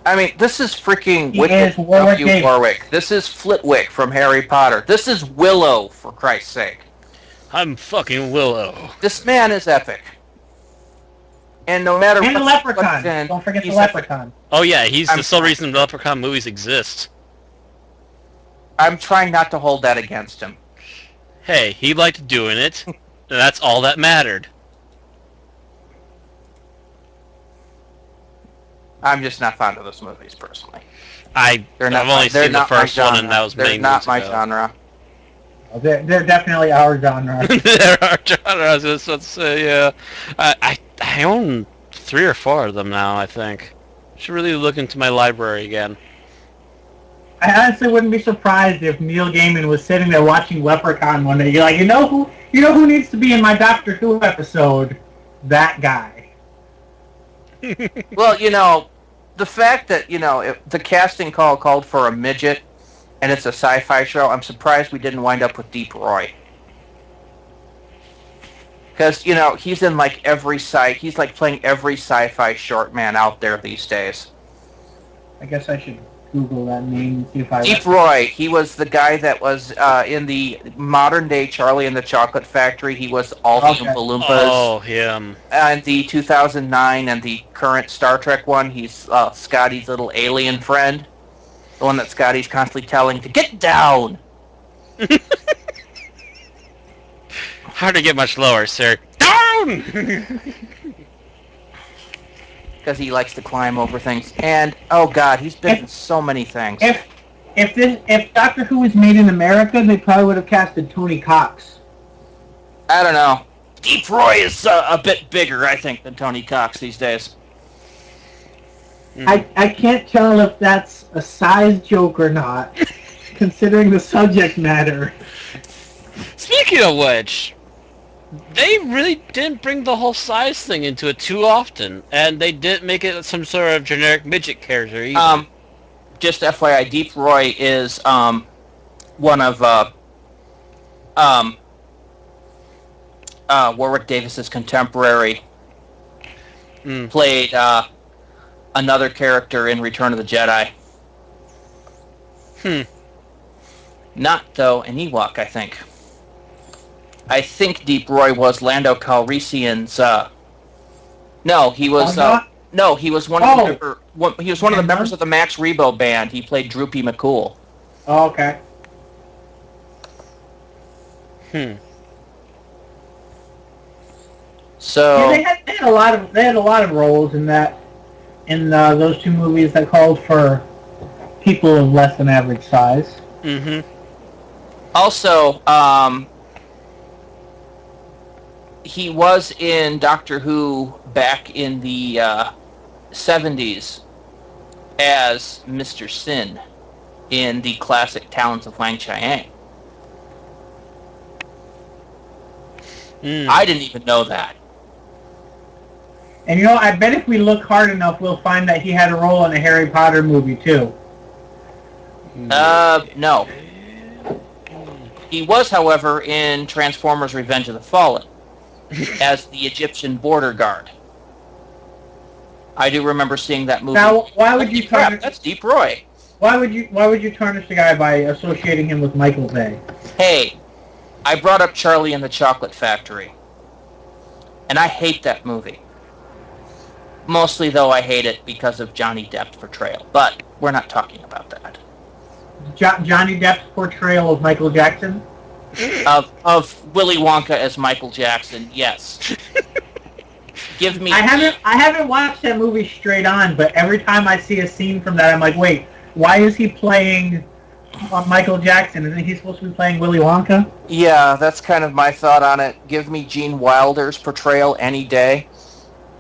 I mean, this is freaking Warwick. This is Flitwick from Harry Potter. This is Willow, for Christ's sake. I'm fucking Willow. This man is epic. And no matter what... And the Leprechaun. Don't forget the Leprechaun. Oh, yeah, he's the sole reason the Leprechaun movies exist. I'm trying not to hold that against him. Hey, he liked doing it, and that's all that mattered. I'm just not fond of those movies, personally. I've only seen the first one, and that was many years ago. They're not my genre. They're definitely our genre. They're our genre, I was just about to say, yeah. I own 3 or 4 of them now, I think. Should really look into my library again. I honestly wouldn't be surprised if Neil Gaiman was sitting there watching Leprechaun one day. You're like, you know who needs to be in my Doctor Who episode? That guy. Well, the fact that, the casting call called for a midget, and it's a sci-fi show, I'm surprised we didn't wind up with Deep Roy. Because, he's in he's like playing every sci-fi short man out there these days. I guess I should Google that name and see if I... Deep Roy, he was the guy that was in the modern-day Charlie and the Chocolate Factory. He was all the Oompa Loompas. Oh, him. And the 2009 and the current Star Trek one, he's Scotty's little alien friend. The one that Scotty's constantly telling to get down. Hard to get much lower, sir. Down! Because he likes to climb over things. And, oh god, he's been in so many things. If Doctor Who was made in America, they probably would have casted Tony Cox. I don't know. Deep Roy is a bit bigger, I think, than Tony Cox these days. I can't tell if that's a size joke or not, considering the subject matter. Speaking of which, they really didn't bring the whole size thing into it too often, and they didn't make it some sort of generic midget character either. Just FYI, Deep Roy is one of Warwick Davis's contemporary. Played another character in Return of the Jedi. Not, though, an Ewok, I think. I think Deep Roy was Lando Calrissian's. No, he was. No, he was one of the he was one of the members of the Max Rebo band. He played Droopy McCool. Oh, okay. So yeah, they had a lot of roles in those two movies that called for people of less than average size. Also, he was in Doctor Who back in the 70s as Mr. Sin in the classic Talons of Wang Chiang. I didn't even know that. And I bet if we look hard enough, we'll find that he had a role in a Harry Potter movie too. No. He was, however, in Transformers: Revenge of the Fallen as the Egyptian border guard. I do remember seeing that movie. Now, why would you tarnish? That's Deep Roy. Why would you tarnish the guy by associating him with Michael Bay? Hey, I brought up Charlie and the Chocolate Factory, and I hate that movie. Mostly, though, I hate it because of Johnny Depp's portrayal. But we're not talking about that. Johnny Depp's portrayal of Michael Jackson? Of Willy Wonka as Michael Jackson, yes. Give me... I haven't watched that movie straight on, but every time I see a scene from that, I'm like, wait, why is he playing Michael Jackson? Isn't he supposed to be playing Willy Wonka? Yeah, that's kind of my thought on it. Give me Gene Wilder's portrayal any day.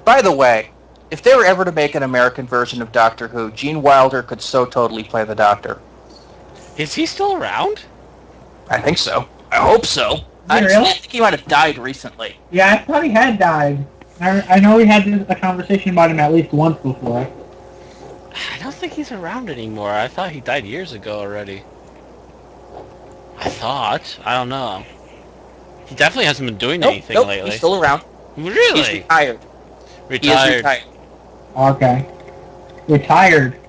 By the way, if they were ever to make an American version of Doctor Who, Gene Wilder could so totally play the Doctor. Is he still around? I think so. I hope so. I think he might have died recently. Yeah, I thought he had died. I know we had a conversation about him at least once before. I don't think he's around anymore. I thought he died years ago already. I thought. I don't know. He definitely hasn't been doing anything lately. He's still around. Really? He's retired. Retired. He is retired. Okay. Retired.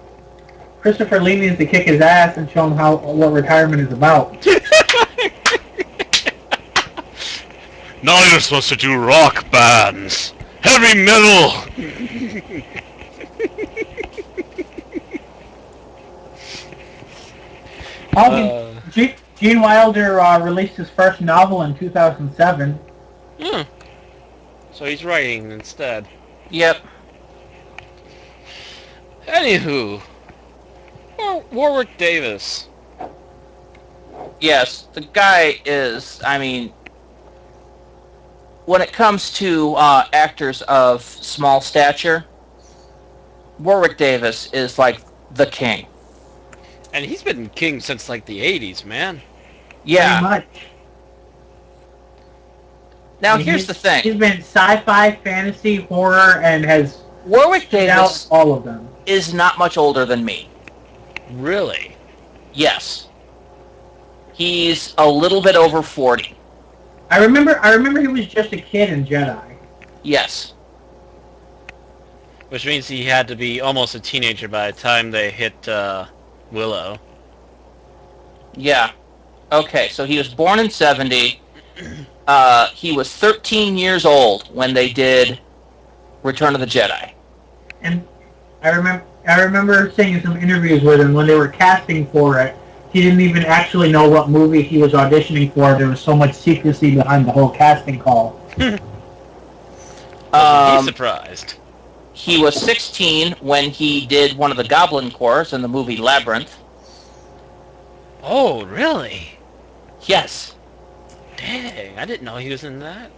Christopher Lee needs to kick his ass and show him what retirement is about. Now you're supposed to do rock bands. Heavy metal. Gene Wilder released his first novel in 2007. So he's writing instead. Yep. Anywho, Warwick Davis. Yes, the guy is, I mean, when it comes to actors of small stature, Warwick Davis is like the king. And he's been king since like the 80s, man. Yeah. Pretty much. Now here's the thing. He's been sci-fi, fantasy, horror, and has Warwick Davis all of them. is not much older than me. Really? Yes. He's a little bit over 40. I remember he was just a kid in Jedi. Yes. Which means he had to be almost a teenager by the time they hit Willow. Yeah. Okay, so he was born in 70. He was 13 years old when they did Return of the Jedi. And I remember seeing in some interviews with him when they were casting for it, he didn't even actually know what movie he was auditioning for. There was so much secrecy behind the whole casting call. He's surprised. He was 16 when he did one of the Goblin Corps in the movie Labyrinth. Oh, really? Yes. Dang, I didn't know he was in that.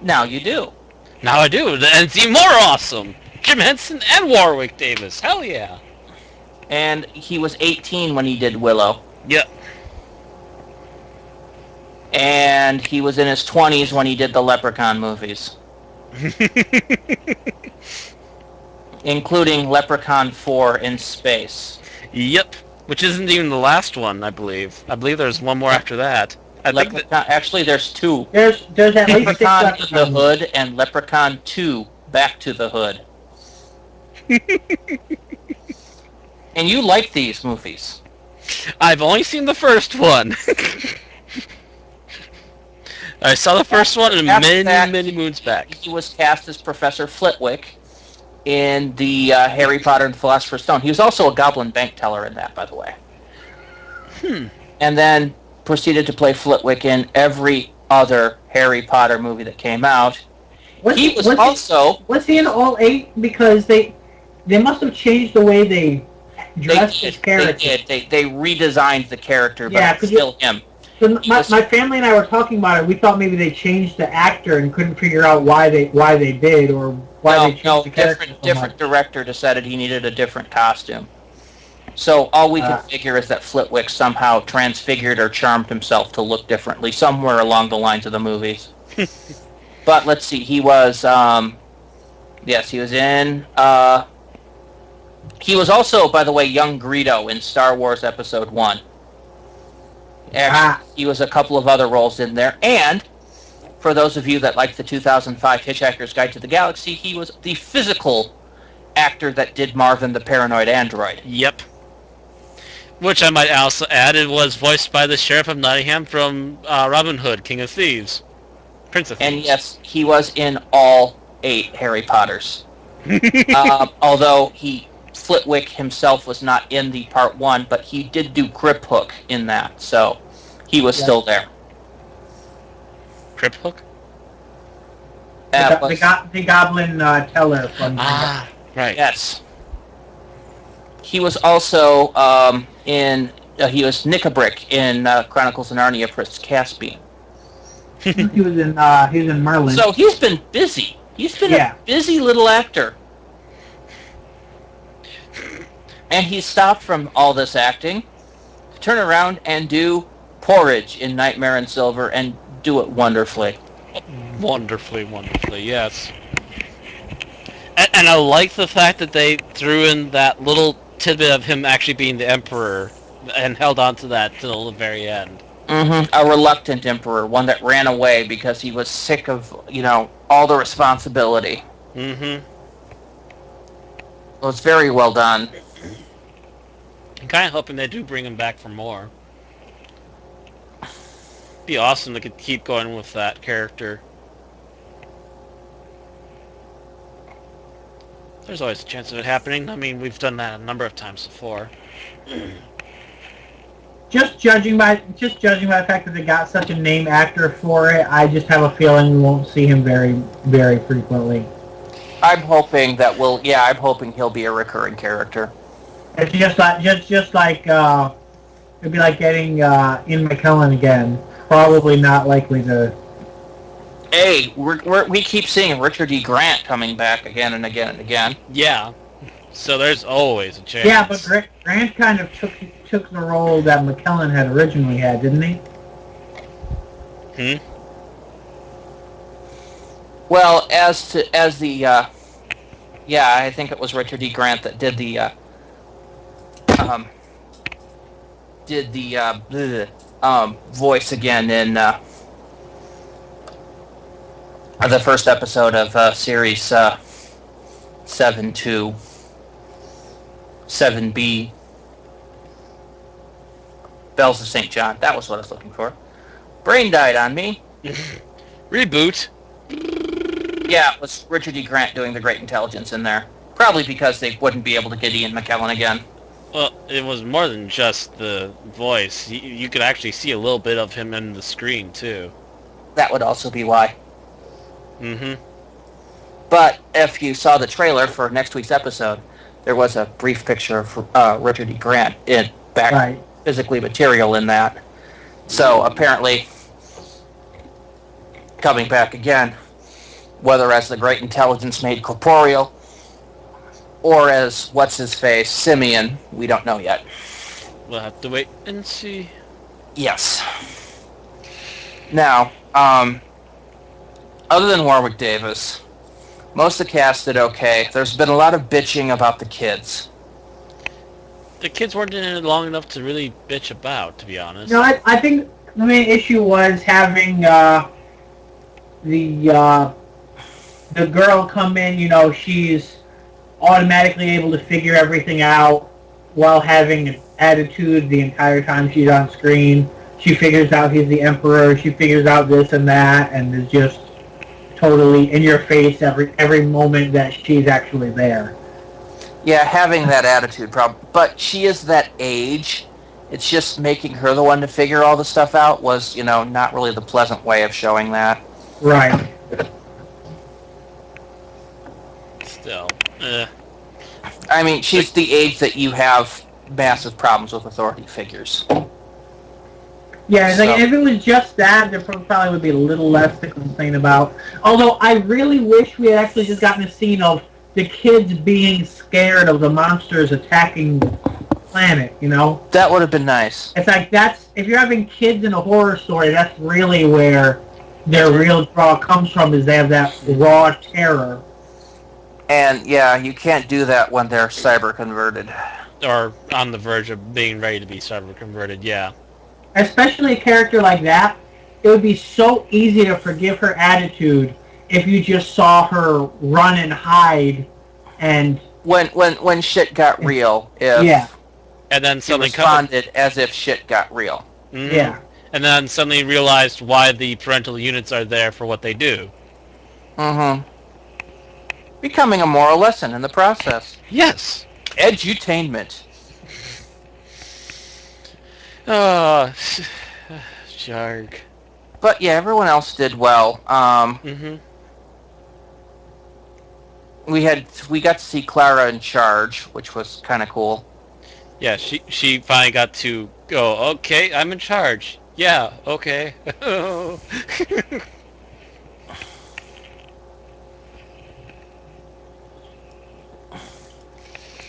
Now you do. Now I do, and it's even more awesome. Jim Henson and Warwick Davis. Hell yeah. And he was 18 when he did Willow. Yep. And he was in his 20s when he did the Leprechaun movies. Including Leprechaun 4 in space. Yep. Which isn't even the last one, I believe. I believe there's one more after that. Actually, there's two. There's at least six Leprechaun in the Leprechauns. Hood and Leprechaun 2, Back to the Hood. And you like these movies. I've only seen the first one. I saw the first one many moons back. He was cast as Professor Flitwick in the Harry Potter and the Philosopher's Stone. He was also a goblin bank teller in that, by the way. And then proceeded to play Flitwick in every other Harry Potter movie that came out. Was he in all 8? Because they must have changed the way they dressed his character. They redesigned the character, but it's still him. So my family and I were talking about it. We thought maybe they changed the actor and couldn't figure out why they did or why they changed the character. Different director decided he needed a different costume. So all we can figure is that Flitwick somehow transfigured or charmed himself to look differently somewhere along the lines of the movies. But let's see, he was he was in he was also, by the way, young Greedo in Star Wars Episode 1. Actually, he was a couple of other roles in there. And for those of you that like the 2005 Hitchhiker's Guide to the Galaxy, he was the physical actor that did Marvin the Paranoid Android. Yep. Which I might also add, it was voiced by the Sheriff of Nottingham from Robin Hood, King of Thieves. Prince of Thieves. And yes, he was in all 8 Harry Potters. Although Flitwick himself was not in the Part 1, but he did do Grip Hook in that, so he was still there. Grip Hook? The Goblin Teller from... right. Yes. He was also he was Nickabrick in Chronicles of Narnia, Prince Caspian. he was in Merlin. So he's been busy. He's been a busy little actor. And he stopped from all this acting to turn around and do Porridge in Nightmare in Silver and do it wonderfully. Wonderfully, yes. And I like the fact that they threw in that little tidbit of him actually being the Emperor and held on to that till the very end. Mm-hmm. A reluctant Emperor, one that ran away because he was sick of, all the responsibility. Mm-hmm. It was very well done. I'm kind of hoping they do bring him back for more. Be awesome to keep going with that character. There's always a chance of it happening. I mean, we've done that a number of times before. Just judging by the fact that they got such a name actor for it, I just have a feeling we won't see him very, very frequently. I'm hoping he'll be a recurring character. It's just like it'd be like getting Ian McKellen again. Probably not likely to. Hey, we keep seeing Richard E. Grant coming back again and again and again. Yeah, so there's always a chance. Yeah, but Grant kind of took the role that McKellen had originally had, didn't he? Well, as the Yeah, I think it was Richard E. Grant that did the voice again in the first episode of series 7 to 7B, Bells of St. John. That was what I was looking for. Brain died on me. Reboot. Yeah, it was Richard E. Grant doing the Great Intelligence in there. Probably because they wouldn't be able to get Ian McKellen again. Well, it was more than just the voice. You could actually see a little bit of him in the screen, too. That would also be why. Mm-hmm. But if you saw the trailer for next week's episode, there was a brief picture of Richard E. Grant physically material in that. So apparently, coming back again, whether as the Great Intelligence made corporeal, or as what's-his-face, Simeon, we don't know yet. We'll have to wait and see. Yes. Now, other than Warwick Davis, most of the cast did okay. There's been a lot of bitching about the kids. The kids weren't in it long enough to really bitch about, to be honest. No, I think the main issue was having the girl come in. You know, she's automatically able to figure everything out while having an attitude the entire time she's on screen. She figures out he's the Emperor. She figures out this and that, and is just totally in your face every moment that she's actually there. Yeah, having that attitude problem. But she is that age. It's just making her the one to figure all the stuff out was, not really the pleasant way of showing that. Right. Still, I mean, she's the age that you have massive problems with authority figures. Yeah, like, if it was just that, there probably would be a little less to complain about. Although, I really wish we had actually just gotten a scene of the kids being scared of the monsters attacking the planet, That would have been nice. It's like, if you're having kids in a horror story, that's really where their real draw comes from, is they have that raw terror. And, yeah, you can't do that when they're cyber-converted. or on the verge of being ready to be cyber-converted, yeah. Especially a character like that, it would be so easy to forgive her attitude if you just saw her run and hide and... When shit got real, yeah. And then suddenly responded as if shit got real. Mm-hmm. Yeah. And then suddenly realized why the parental units are there for what they do. Mm-hmm. Becoming a moral lesson in the process. Yes. Edutainment. Oh, Jarg. But yeah, everyone else did well. Mm-hmm. We got to see Clara in charge, which was kind of cool. Yeah, she finally got to go, okay, I'm in charge. Yeah, okay.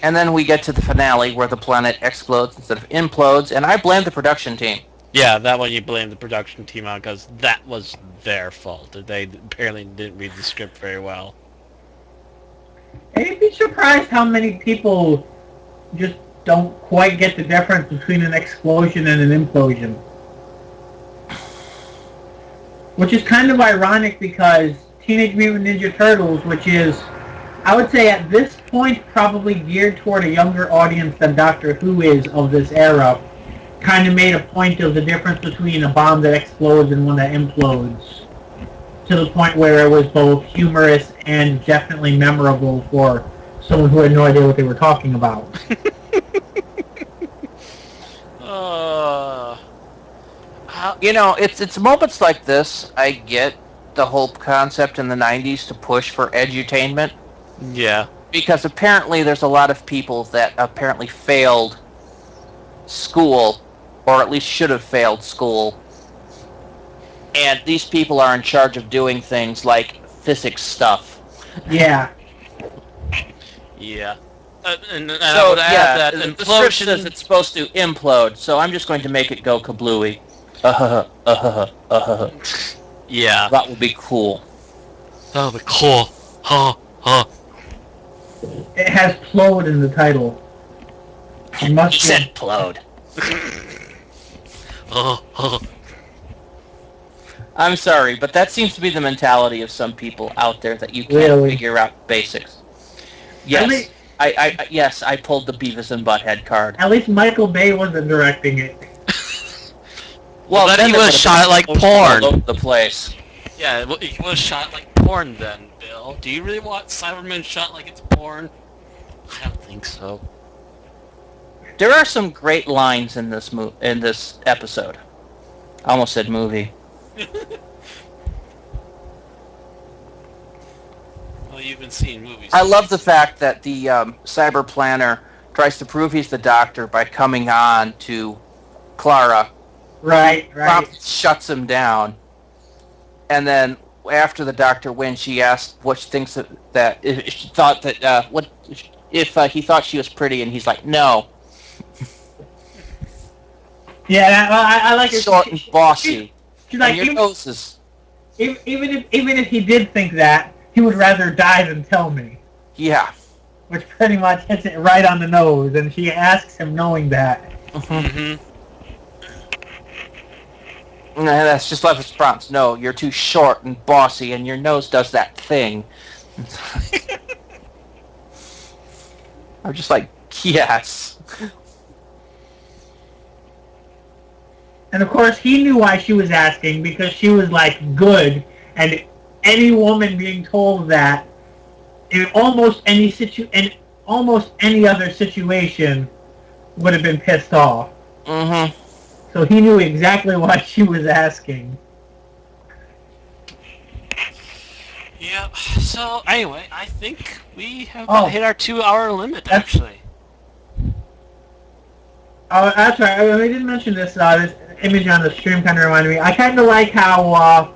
And then we get to the finale where the planet explodes instead of implodes, and I blame the production team. Yeah, that one you blame the production team on, because that was their fault. They apparently didn't read the script very well. And you'd be surprised how many people just don't quite get the difference between an explosion and an implosion. Which is kind of ironic because Teenage Mutant Ninja Turtles, which is, I would say at this point, probably geared toward a younger audience than Doctor Who is of this era, kind of made a point of the difference between a bomb that explodes and one that implodes, to the point where it was both humorous and definitely memorable for someone who had no idea what they were talking about. It's moments like this I get the whole concept in the 90s to push for edutainment. Yeah. Because apparently there's a lot of people that apparently failed school, or at least should have failed school. And these people are in charge of doing things like physics stuff. Yeah. Yeah. And I would add that the script says it's supposed to implode, so I'm just going to make it go kablooey. Yeah. That would be cool. That would be cool. It has "plode" in the title. It must He said "plode." Oh. I'm sorry, but that seems to be the mentality of some people out there that you can't Really? figure out basics. Yes, yes, I pulled the Beavis and Butthead card. At least Michael Bay wasn't directing it. Well, then he it was would've shot been like all porn. over the place. Yeah, he was shot like porn then, Bill. Do you really want Cyberman shot like it's porn? I don't think so. There are some great lines in this episode. I almost said movie. Well, you've been seeing movies. I love the fact that the cyber planner tries to prove he's the doctor by coming on to Clara. Right. Promptly shuts him down. And then after the doctor wins, she asks what she thinks that if she thought that if he thought she was pretty, and he's like, no. Yeah, I like it. Short and bossy. She's like, your nose is... even if he did think that, he would rather die than tell me. Yeah. Which pretty much hits it right on the nose, and she asks him knowing that. Mm-hmm. And that's just like response. No, you're too short and bossy, and your nose does that thing. I'm just like, yes. And of course, he knew why she was asking, because she was like good, and any woman being told that in almost any other situation would have been pissed off. Mm-hmm. So he knew exactly why she was asking. Yeah, so anyway, I think we have hit our 2-hour limit, actually. Oh, that's right. I didn't mention this. This image on the stream kind of reminded me. I kind of like how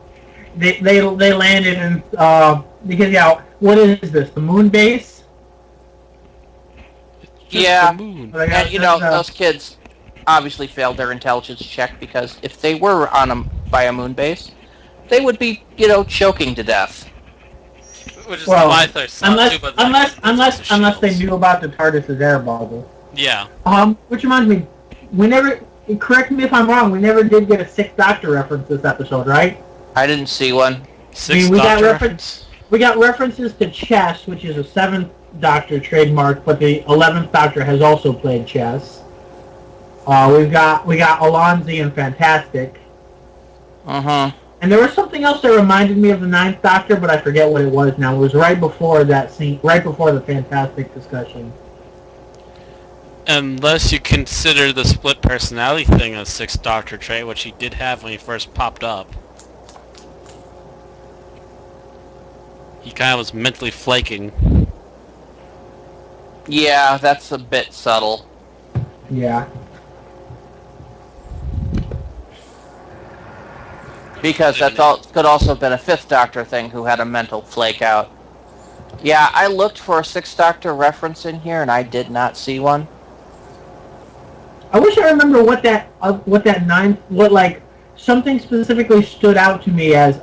they landed in because what is this? The moon base? Yeah, the moon. And those kids obviously failed their intelligence check, because if they were by a moon base, they would be, choking to death. Which is my thought unless they knew about the TARDIS's air bubble. Yeah. Which reminds me, we never. Correct me if I'm wrong. We never did get a Sixth Doctor reference this episode, right? I didn't see one. We got references to chess, which is a Seventh Doctor trademark, but the 11th Doctor has also played chess. We got Alonzi and Fantastic. Uh-huh. And there was something else that reminded me of the Ninth Doctor, but I forget what it was now. It was right before that scene, right before the Fantastic discussion. Unless you consider the split personality thing a Sixth Doctor trait, which he did have when he first popped up. He kind of was mentally flaking. Yeah, that's a bit subtle. Yeah. Because could also have been a Fifth Doctor thing who had a mental flake out. Yeah, I looked for a Sixth Doctor reference in here, and I did not see one. I wish I remember what something specifically stood out to me as,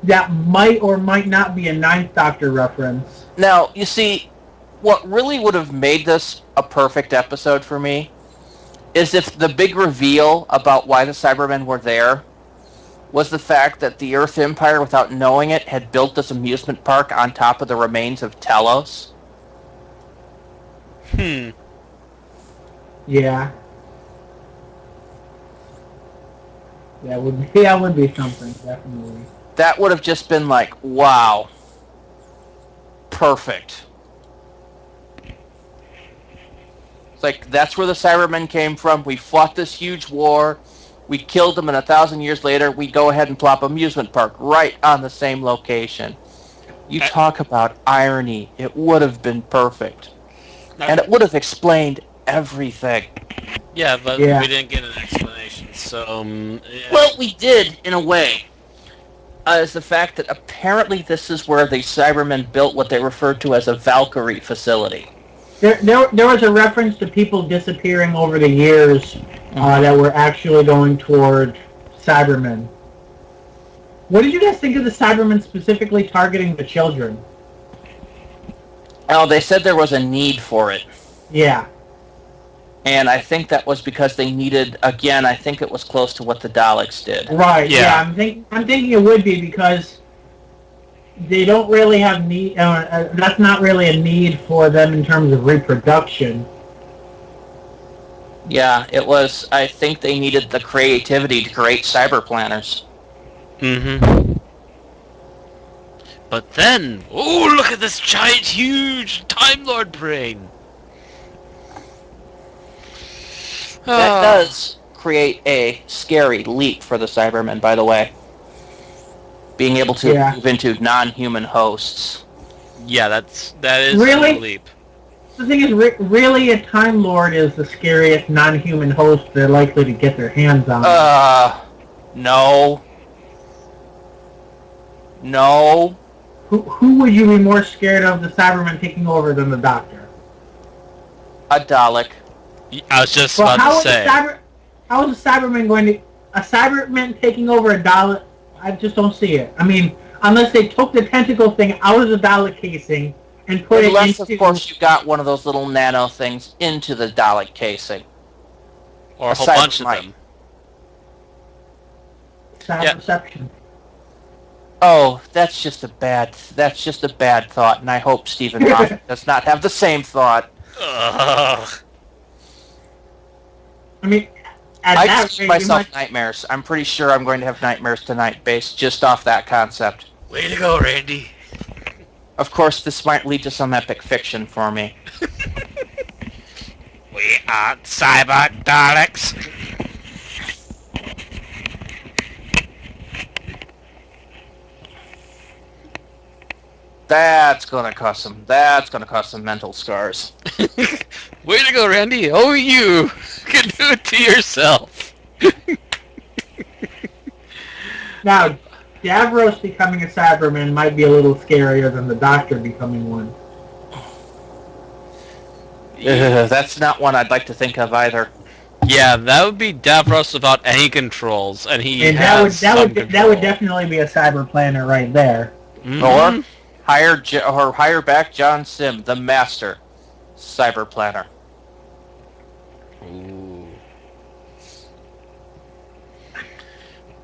that might or might not be a Ninth Doctor reference. Now, you see, what really would have made this a perfect episode for me is if the big reveal about why the Cybermen were there was the fact that the Earth Empire, without knowing it, had built this amusement park on top of the remains of Telos. Yeah. That would be something, definitely. That would have just been like, wow. Perfect. It's like, that's where the Cybermen came from. We fought this huge war. We killed them, and 1,000 years later, we go ahead and plop amusement park right on the same location. You talk about irony. It would have been perfect. And it would have explained everything. Yeah, but we didn't get an explanation, so... yeah. Well, we did, in a way. Is the fact that apparently this is where the Cybermen built what they referred to as a Valkyrie facility. There was a reference to people disappearing over the years that were actually going toward Cybermen. What did you guys think of the Cybermen specifically targeting the children? Oh, they said there was a need for it. Yeah. And I think that was because they needed, again, I think it was close to what the Daleks did. Right. Yeah. I'm thinking it would be because they don't really have need. That's not really a need for them in terms of reproduction. Yeah, it was. I think they needed the creativity to create cyber planners. Mm-hmm. But then, oh, look at this giant, huge Time Lord brain. That does create a scary leap for the Cybermen, by the way. Being able to move into non-human hosts. Yeah, that is Really? a leap. The thing is, really, a Time Lord is the scariest non-human host they're likely to get their hands on. No. No. Who would you be more scared of the Cybermen taking over than the Doctor? A Dalek. I was just about to say. How is a Cyberman going to... A Cyberman taking over a Dalek? I just don't see it. I mean, unless they took the tentacle thing out of the Dalek casing and put Unless, it into... of course, you got one of those little nano things into the Dalek casing. Or a whole bunch of them. Cyberception. Oh, that's just a bad thought, and I hope Stephen Moffat does not have the same thought. Ugh. I mean, I just give myself nightmares. I'm pretty sure I'm going to have nightmares tonight based just off that concept. Way to go, Randy. Of course, this might lead to some epic fiction for me. We are Cyber Daleks. That's gonna cause some mental scars. Way to go, Randy. Oh, you can do it to yourself. Now, Davros becoming a Cyberman might be a little scarier than the Doctor becoming one. That's not one I'd like to think of either. Yeah, that would be Davros without any controls, and that would definitely be a cyber planner right there. Mm-hmm. Or hire back John Sim, the master cyber planner. Ooh.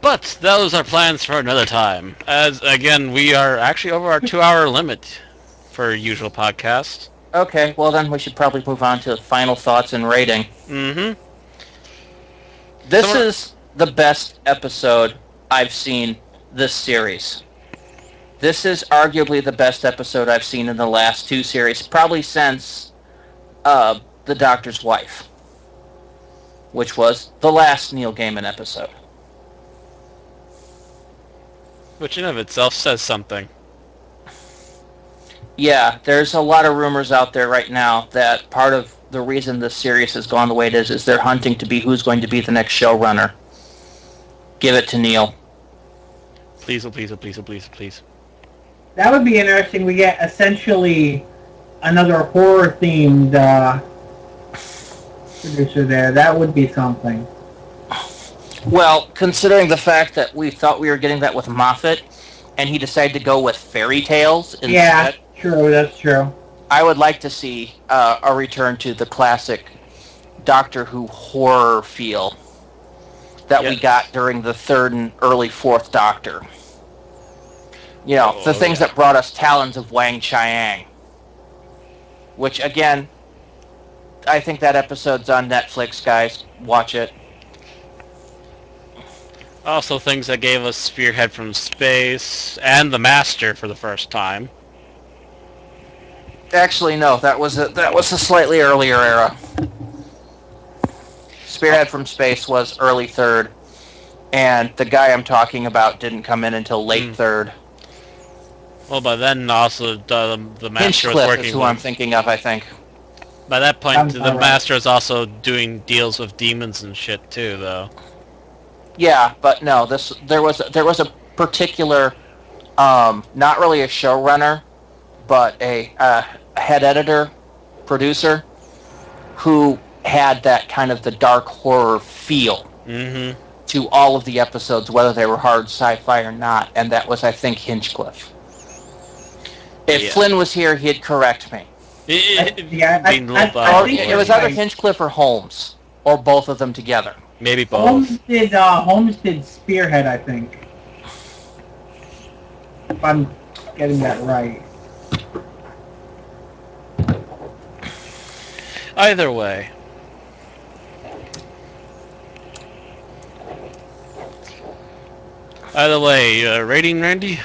But those are plans for another time. As again, we are actually over our 2-hour limit for usual podcast. Okay, well then we should probably move on to final thoughts and rating. Mm-hmm. This is the best episode I've seen this series. This is arguably the best episode I've seen in the last 2 series, probably since The Doctor's Wife, which was the last Neil Gaiman episode. Which in of itself says something. Yeah, there's a lot of rumors out there right now that part of the reason this series has gone the way it is they're hunting to be who's going to be the next showrunner. Give it to Neil. Please, oh please, oh please, oh please, oh please. That would be interesting. We get essentially another horror-themed producer there. That would be something. Well, considering the fact that we thought we were getting that with Moffat, and he decided to go with fairy tales instead. Yeah, true. That's true. I would like to see a return to the classic Doctor Who horror feel that we got during the 3rd and early 4th Doctor. You know, the things that brought us Talons of Wang Chiang. Which, again, I think that episode's on Netflix, guys. Watch it. Also things that gave us Spearhead from Space and the Master for the first time. Actually, no. That was a slightly earlier era. Spearhead from Space was early 3rd, and the guy I'm talking about didn't come in until late 3rd. Well, by then also the Master was Hinchcliffe working is who with... I'm thinking of, I think. By that point, the Master is also doing deals with demons and shit too, though. Yeah, but no, there was a particular, not really a showrunner, but a head editor, producer, who had that kind of the dark horror feel to all of the episodes, whether they were hard sci-fi or not, and that was, I think, Hinchcliffe. If Flynn was here, he'd correct me. I think it was either Hinchcliffe or Holmes, or both of them together. Maybe both. Holmes did Spearhead, I think. If I'm getting that right. Either way. Rating, Randy?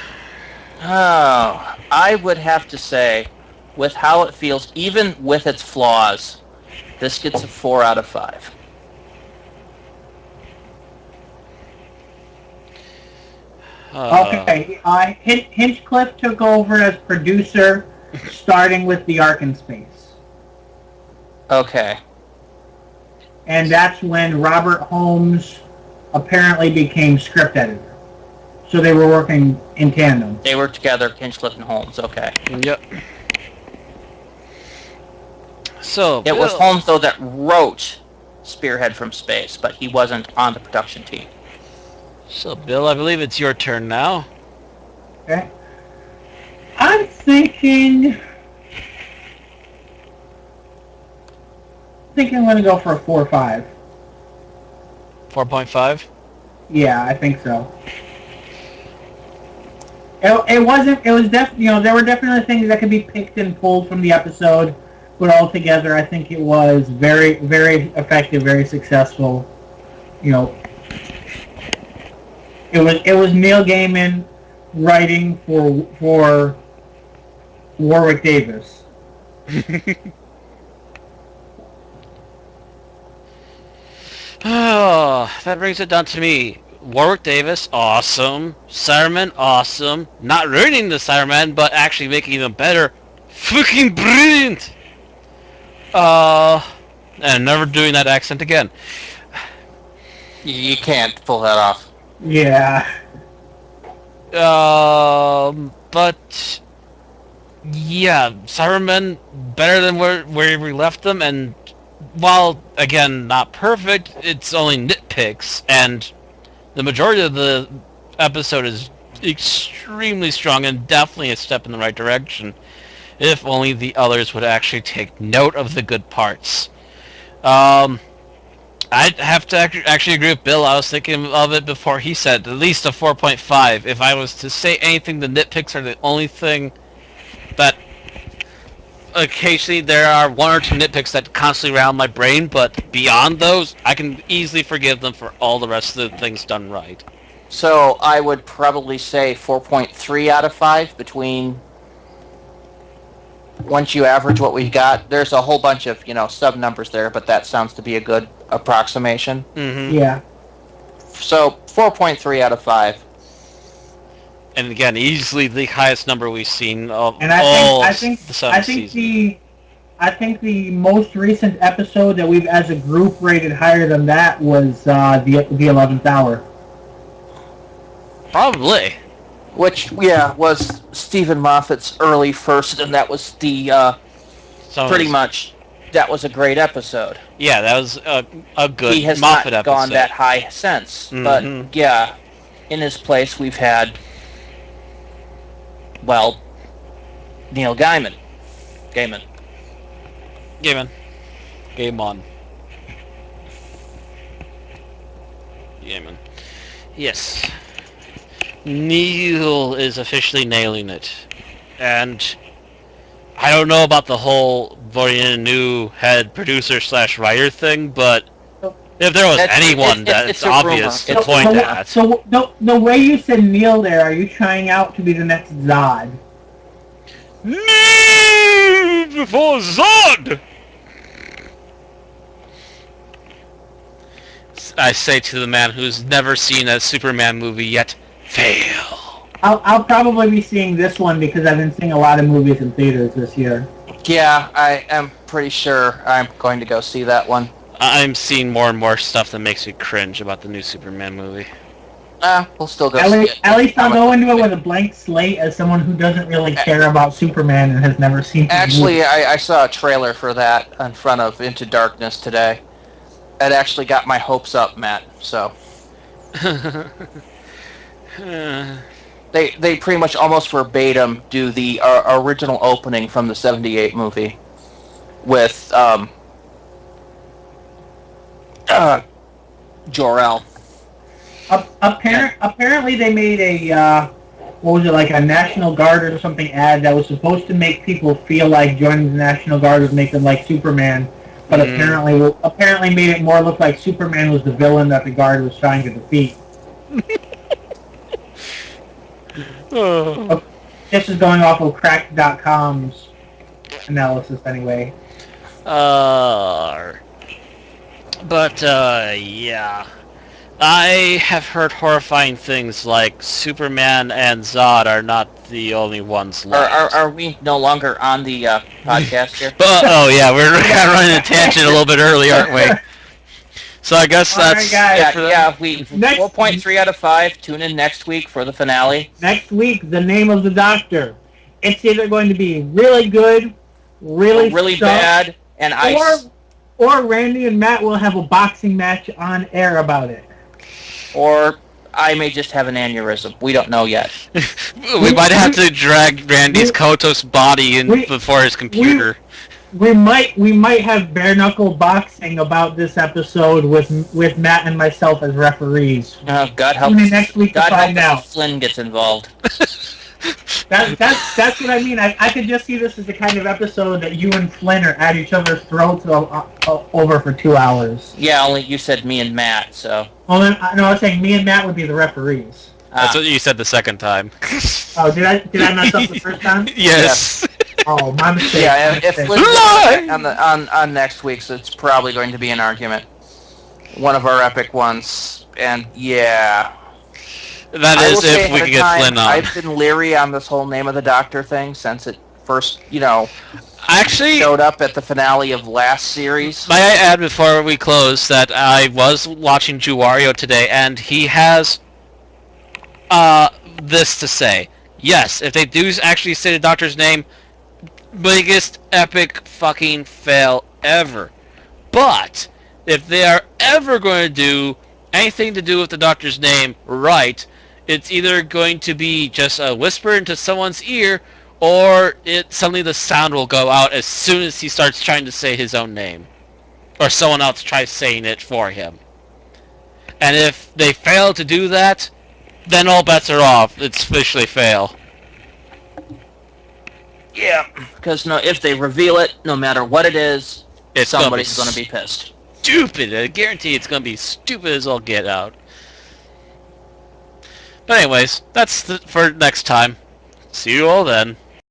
Oh, I would have to say, with how it feels, even with its flaws, this gets a 4 out of 5. Okay, Hinchcliffe took over as producer, starting with The Ark in Space. Okay. And that's when Robert Holmes apparently became script editor. So they were working in tandem. They were together, Hinchcliffe and Holmes, okay. Yep. So, it was Holmes, though, that wrote Spearhead from Space, but he wasn't on the production team. So, Bill, I believe it's your turn now. Okay. I'm thinking I'm going to go for a 4 or 5. 4.5? Yeah, I think so. It was definitely, there were definitely things that could be picked and pulled from the episode, but altogether, I think it was very, very effective, very successful. It was Neil Gaiman writing for Warwick Davis. Oh, that brings it down to me. Warwick Davis, awesome. Cyberman, awesome. Not ruining the Cyberman, but actually making it even better. Fucking brilliant! And never doing that accent again. You can't pull that off. Yeah. But yeah, Cybermen better than where we left them, and while again not perfect, it's only nitpicks, and the majority of the episode is extremely strong and definitely a step in the right direction. If only the others would actually take note of the good parts. I'd have to actually agree with Bill. I was thinking of it before he said at least a 4.5. If I was to say anything, the nitpicks are the only thing that occasionally there are one or two nitpicks that constantly round my brain, but beyond those, I can easily forgive them for all the rest of the things done right. So I would probably say 4.3 out of 5 between... Once you average what we got, there's a whole bunch of, sub numbers there, but that sounds to be a good approximation. Mm-hmm. Yeah. So 4.3 out of 5. And again, easily the highest number we've seen of and I think the most recent episode that we've, as a group, rated higher than that was the 11th Hour. Probably. Which, was Stephen Moffat's early first, and that was the, pretty much, that was a great episode. Yeah, that was a good he has Moffat not episode. Gone that high since. Mm-hmm. But, yeah, in his place we've had, well, Neil Gaiman. Gaiman. Yes. Neil is officially nailing it. And I don't know about the whole voting in a new head producer / writer thing, but if there was anyone that's obvious to point at. So the way you said Neil there, are you trying out to be the next Zod? Neil before Zod! I say to the man who's never seen a Superman movie yet, fail. I'll probably be seeing this one because I've been seeing a lot of movies in theaters this year. Yeah, I am pretty sure I'm going to go see that one. I'm seeing more and more stuff that makes me cringe about the new Superman movie. We'll still go see it. At least I'll go into it with a blank slate as someone who doesn't really care about Superman and has never seen it. Actually, I saw a trailer for that in front of Into Darkness today. It actually got my hopes up, Matt, so... They pretty much almost verbatim do the original opening from the 78 movie. with Jor-El. Apparently they made a, what was it, like a National Guard or something ad that was supposed to make people feel like joining the National Guard would make them like Superman, but apparently made it more look like Superman was the villain that the Guard was trying to defeat. This is going off of Cracked.com's analysis anyway. Yeah. I have heard horrifying things like Superman and Zod are not the only ones left. Are we no longer on the podcast here? Oh yeah, we're kind of running a tangent a little bit early, aren't we? So I guess that's right, guys. we 4.3 out of 5. Tune in next week for the finale. Next week, The Name of the Doctor. It's either going to be really good, really bad, and or Randy and Matt will have a boxing match on air about it. Or I may just have an aneurysm. We don't know yet. We might have to drag Randy's Kotos body in before his computer. We might have bare knuckle boxing about this episode with Matt and myself as referees. Oh, God help! Next week to find out. Flynn gets involved. That's what I mean. I could just see this as the kind of episode that you and Flynn are at each other's throats over for 2 hours. Yeah, only you said me and Matt, so. Well, no, I was saying me and Matt would be the referees. That's what you said the second time. Oh, did I mess up the first time? Yes. Oh, my mistake. Yeah, if Flynn's on next week's, it's probably going to be an argument. One of our epic ones, and yeah. That is if we can get Flynn on. I've been leery on this whole Name of the Doctor thing since it first, actually showed up at the finale of last series. May I add before we close that I was watching Juwario today, and he has this to say. Yes, if they do actually say the Doctor's name, biggest epic fucking fail ever. But if they are ever going to do anything to do with the Doctor's name right, it's either going to be just a whisper into someone's ear, or suddenly the sound will go out as soon as he starts trying to say his own name. Or someone else tries saying it for him. And if they fail to do that, then all bets are off. It's officially fail. Yeah, because if they reveal it, no matter what it is, somebody's going to be pissed. Stupid. I guarantee it's going to be stupid as all get out. But anyways, that's for next time. See you all then.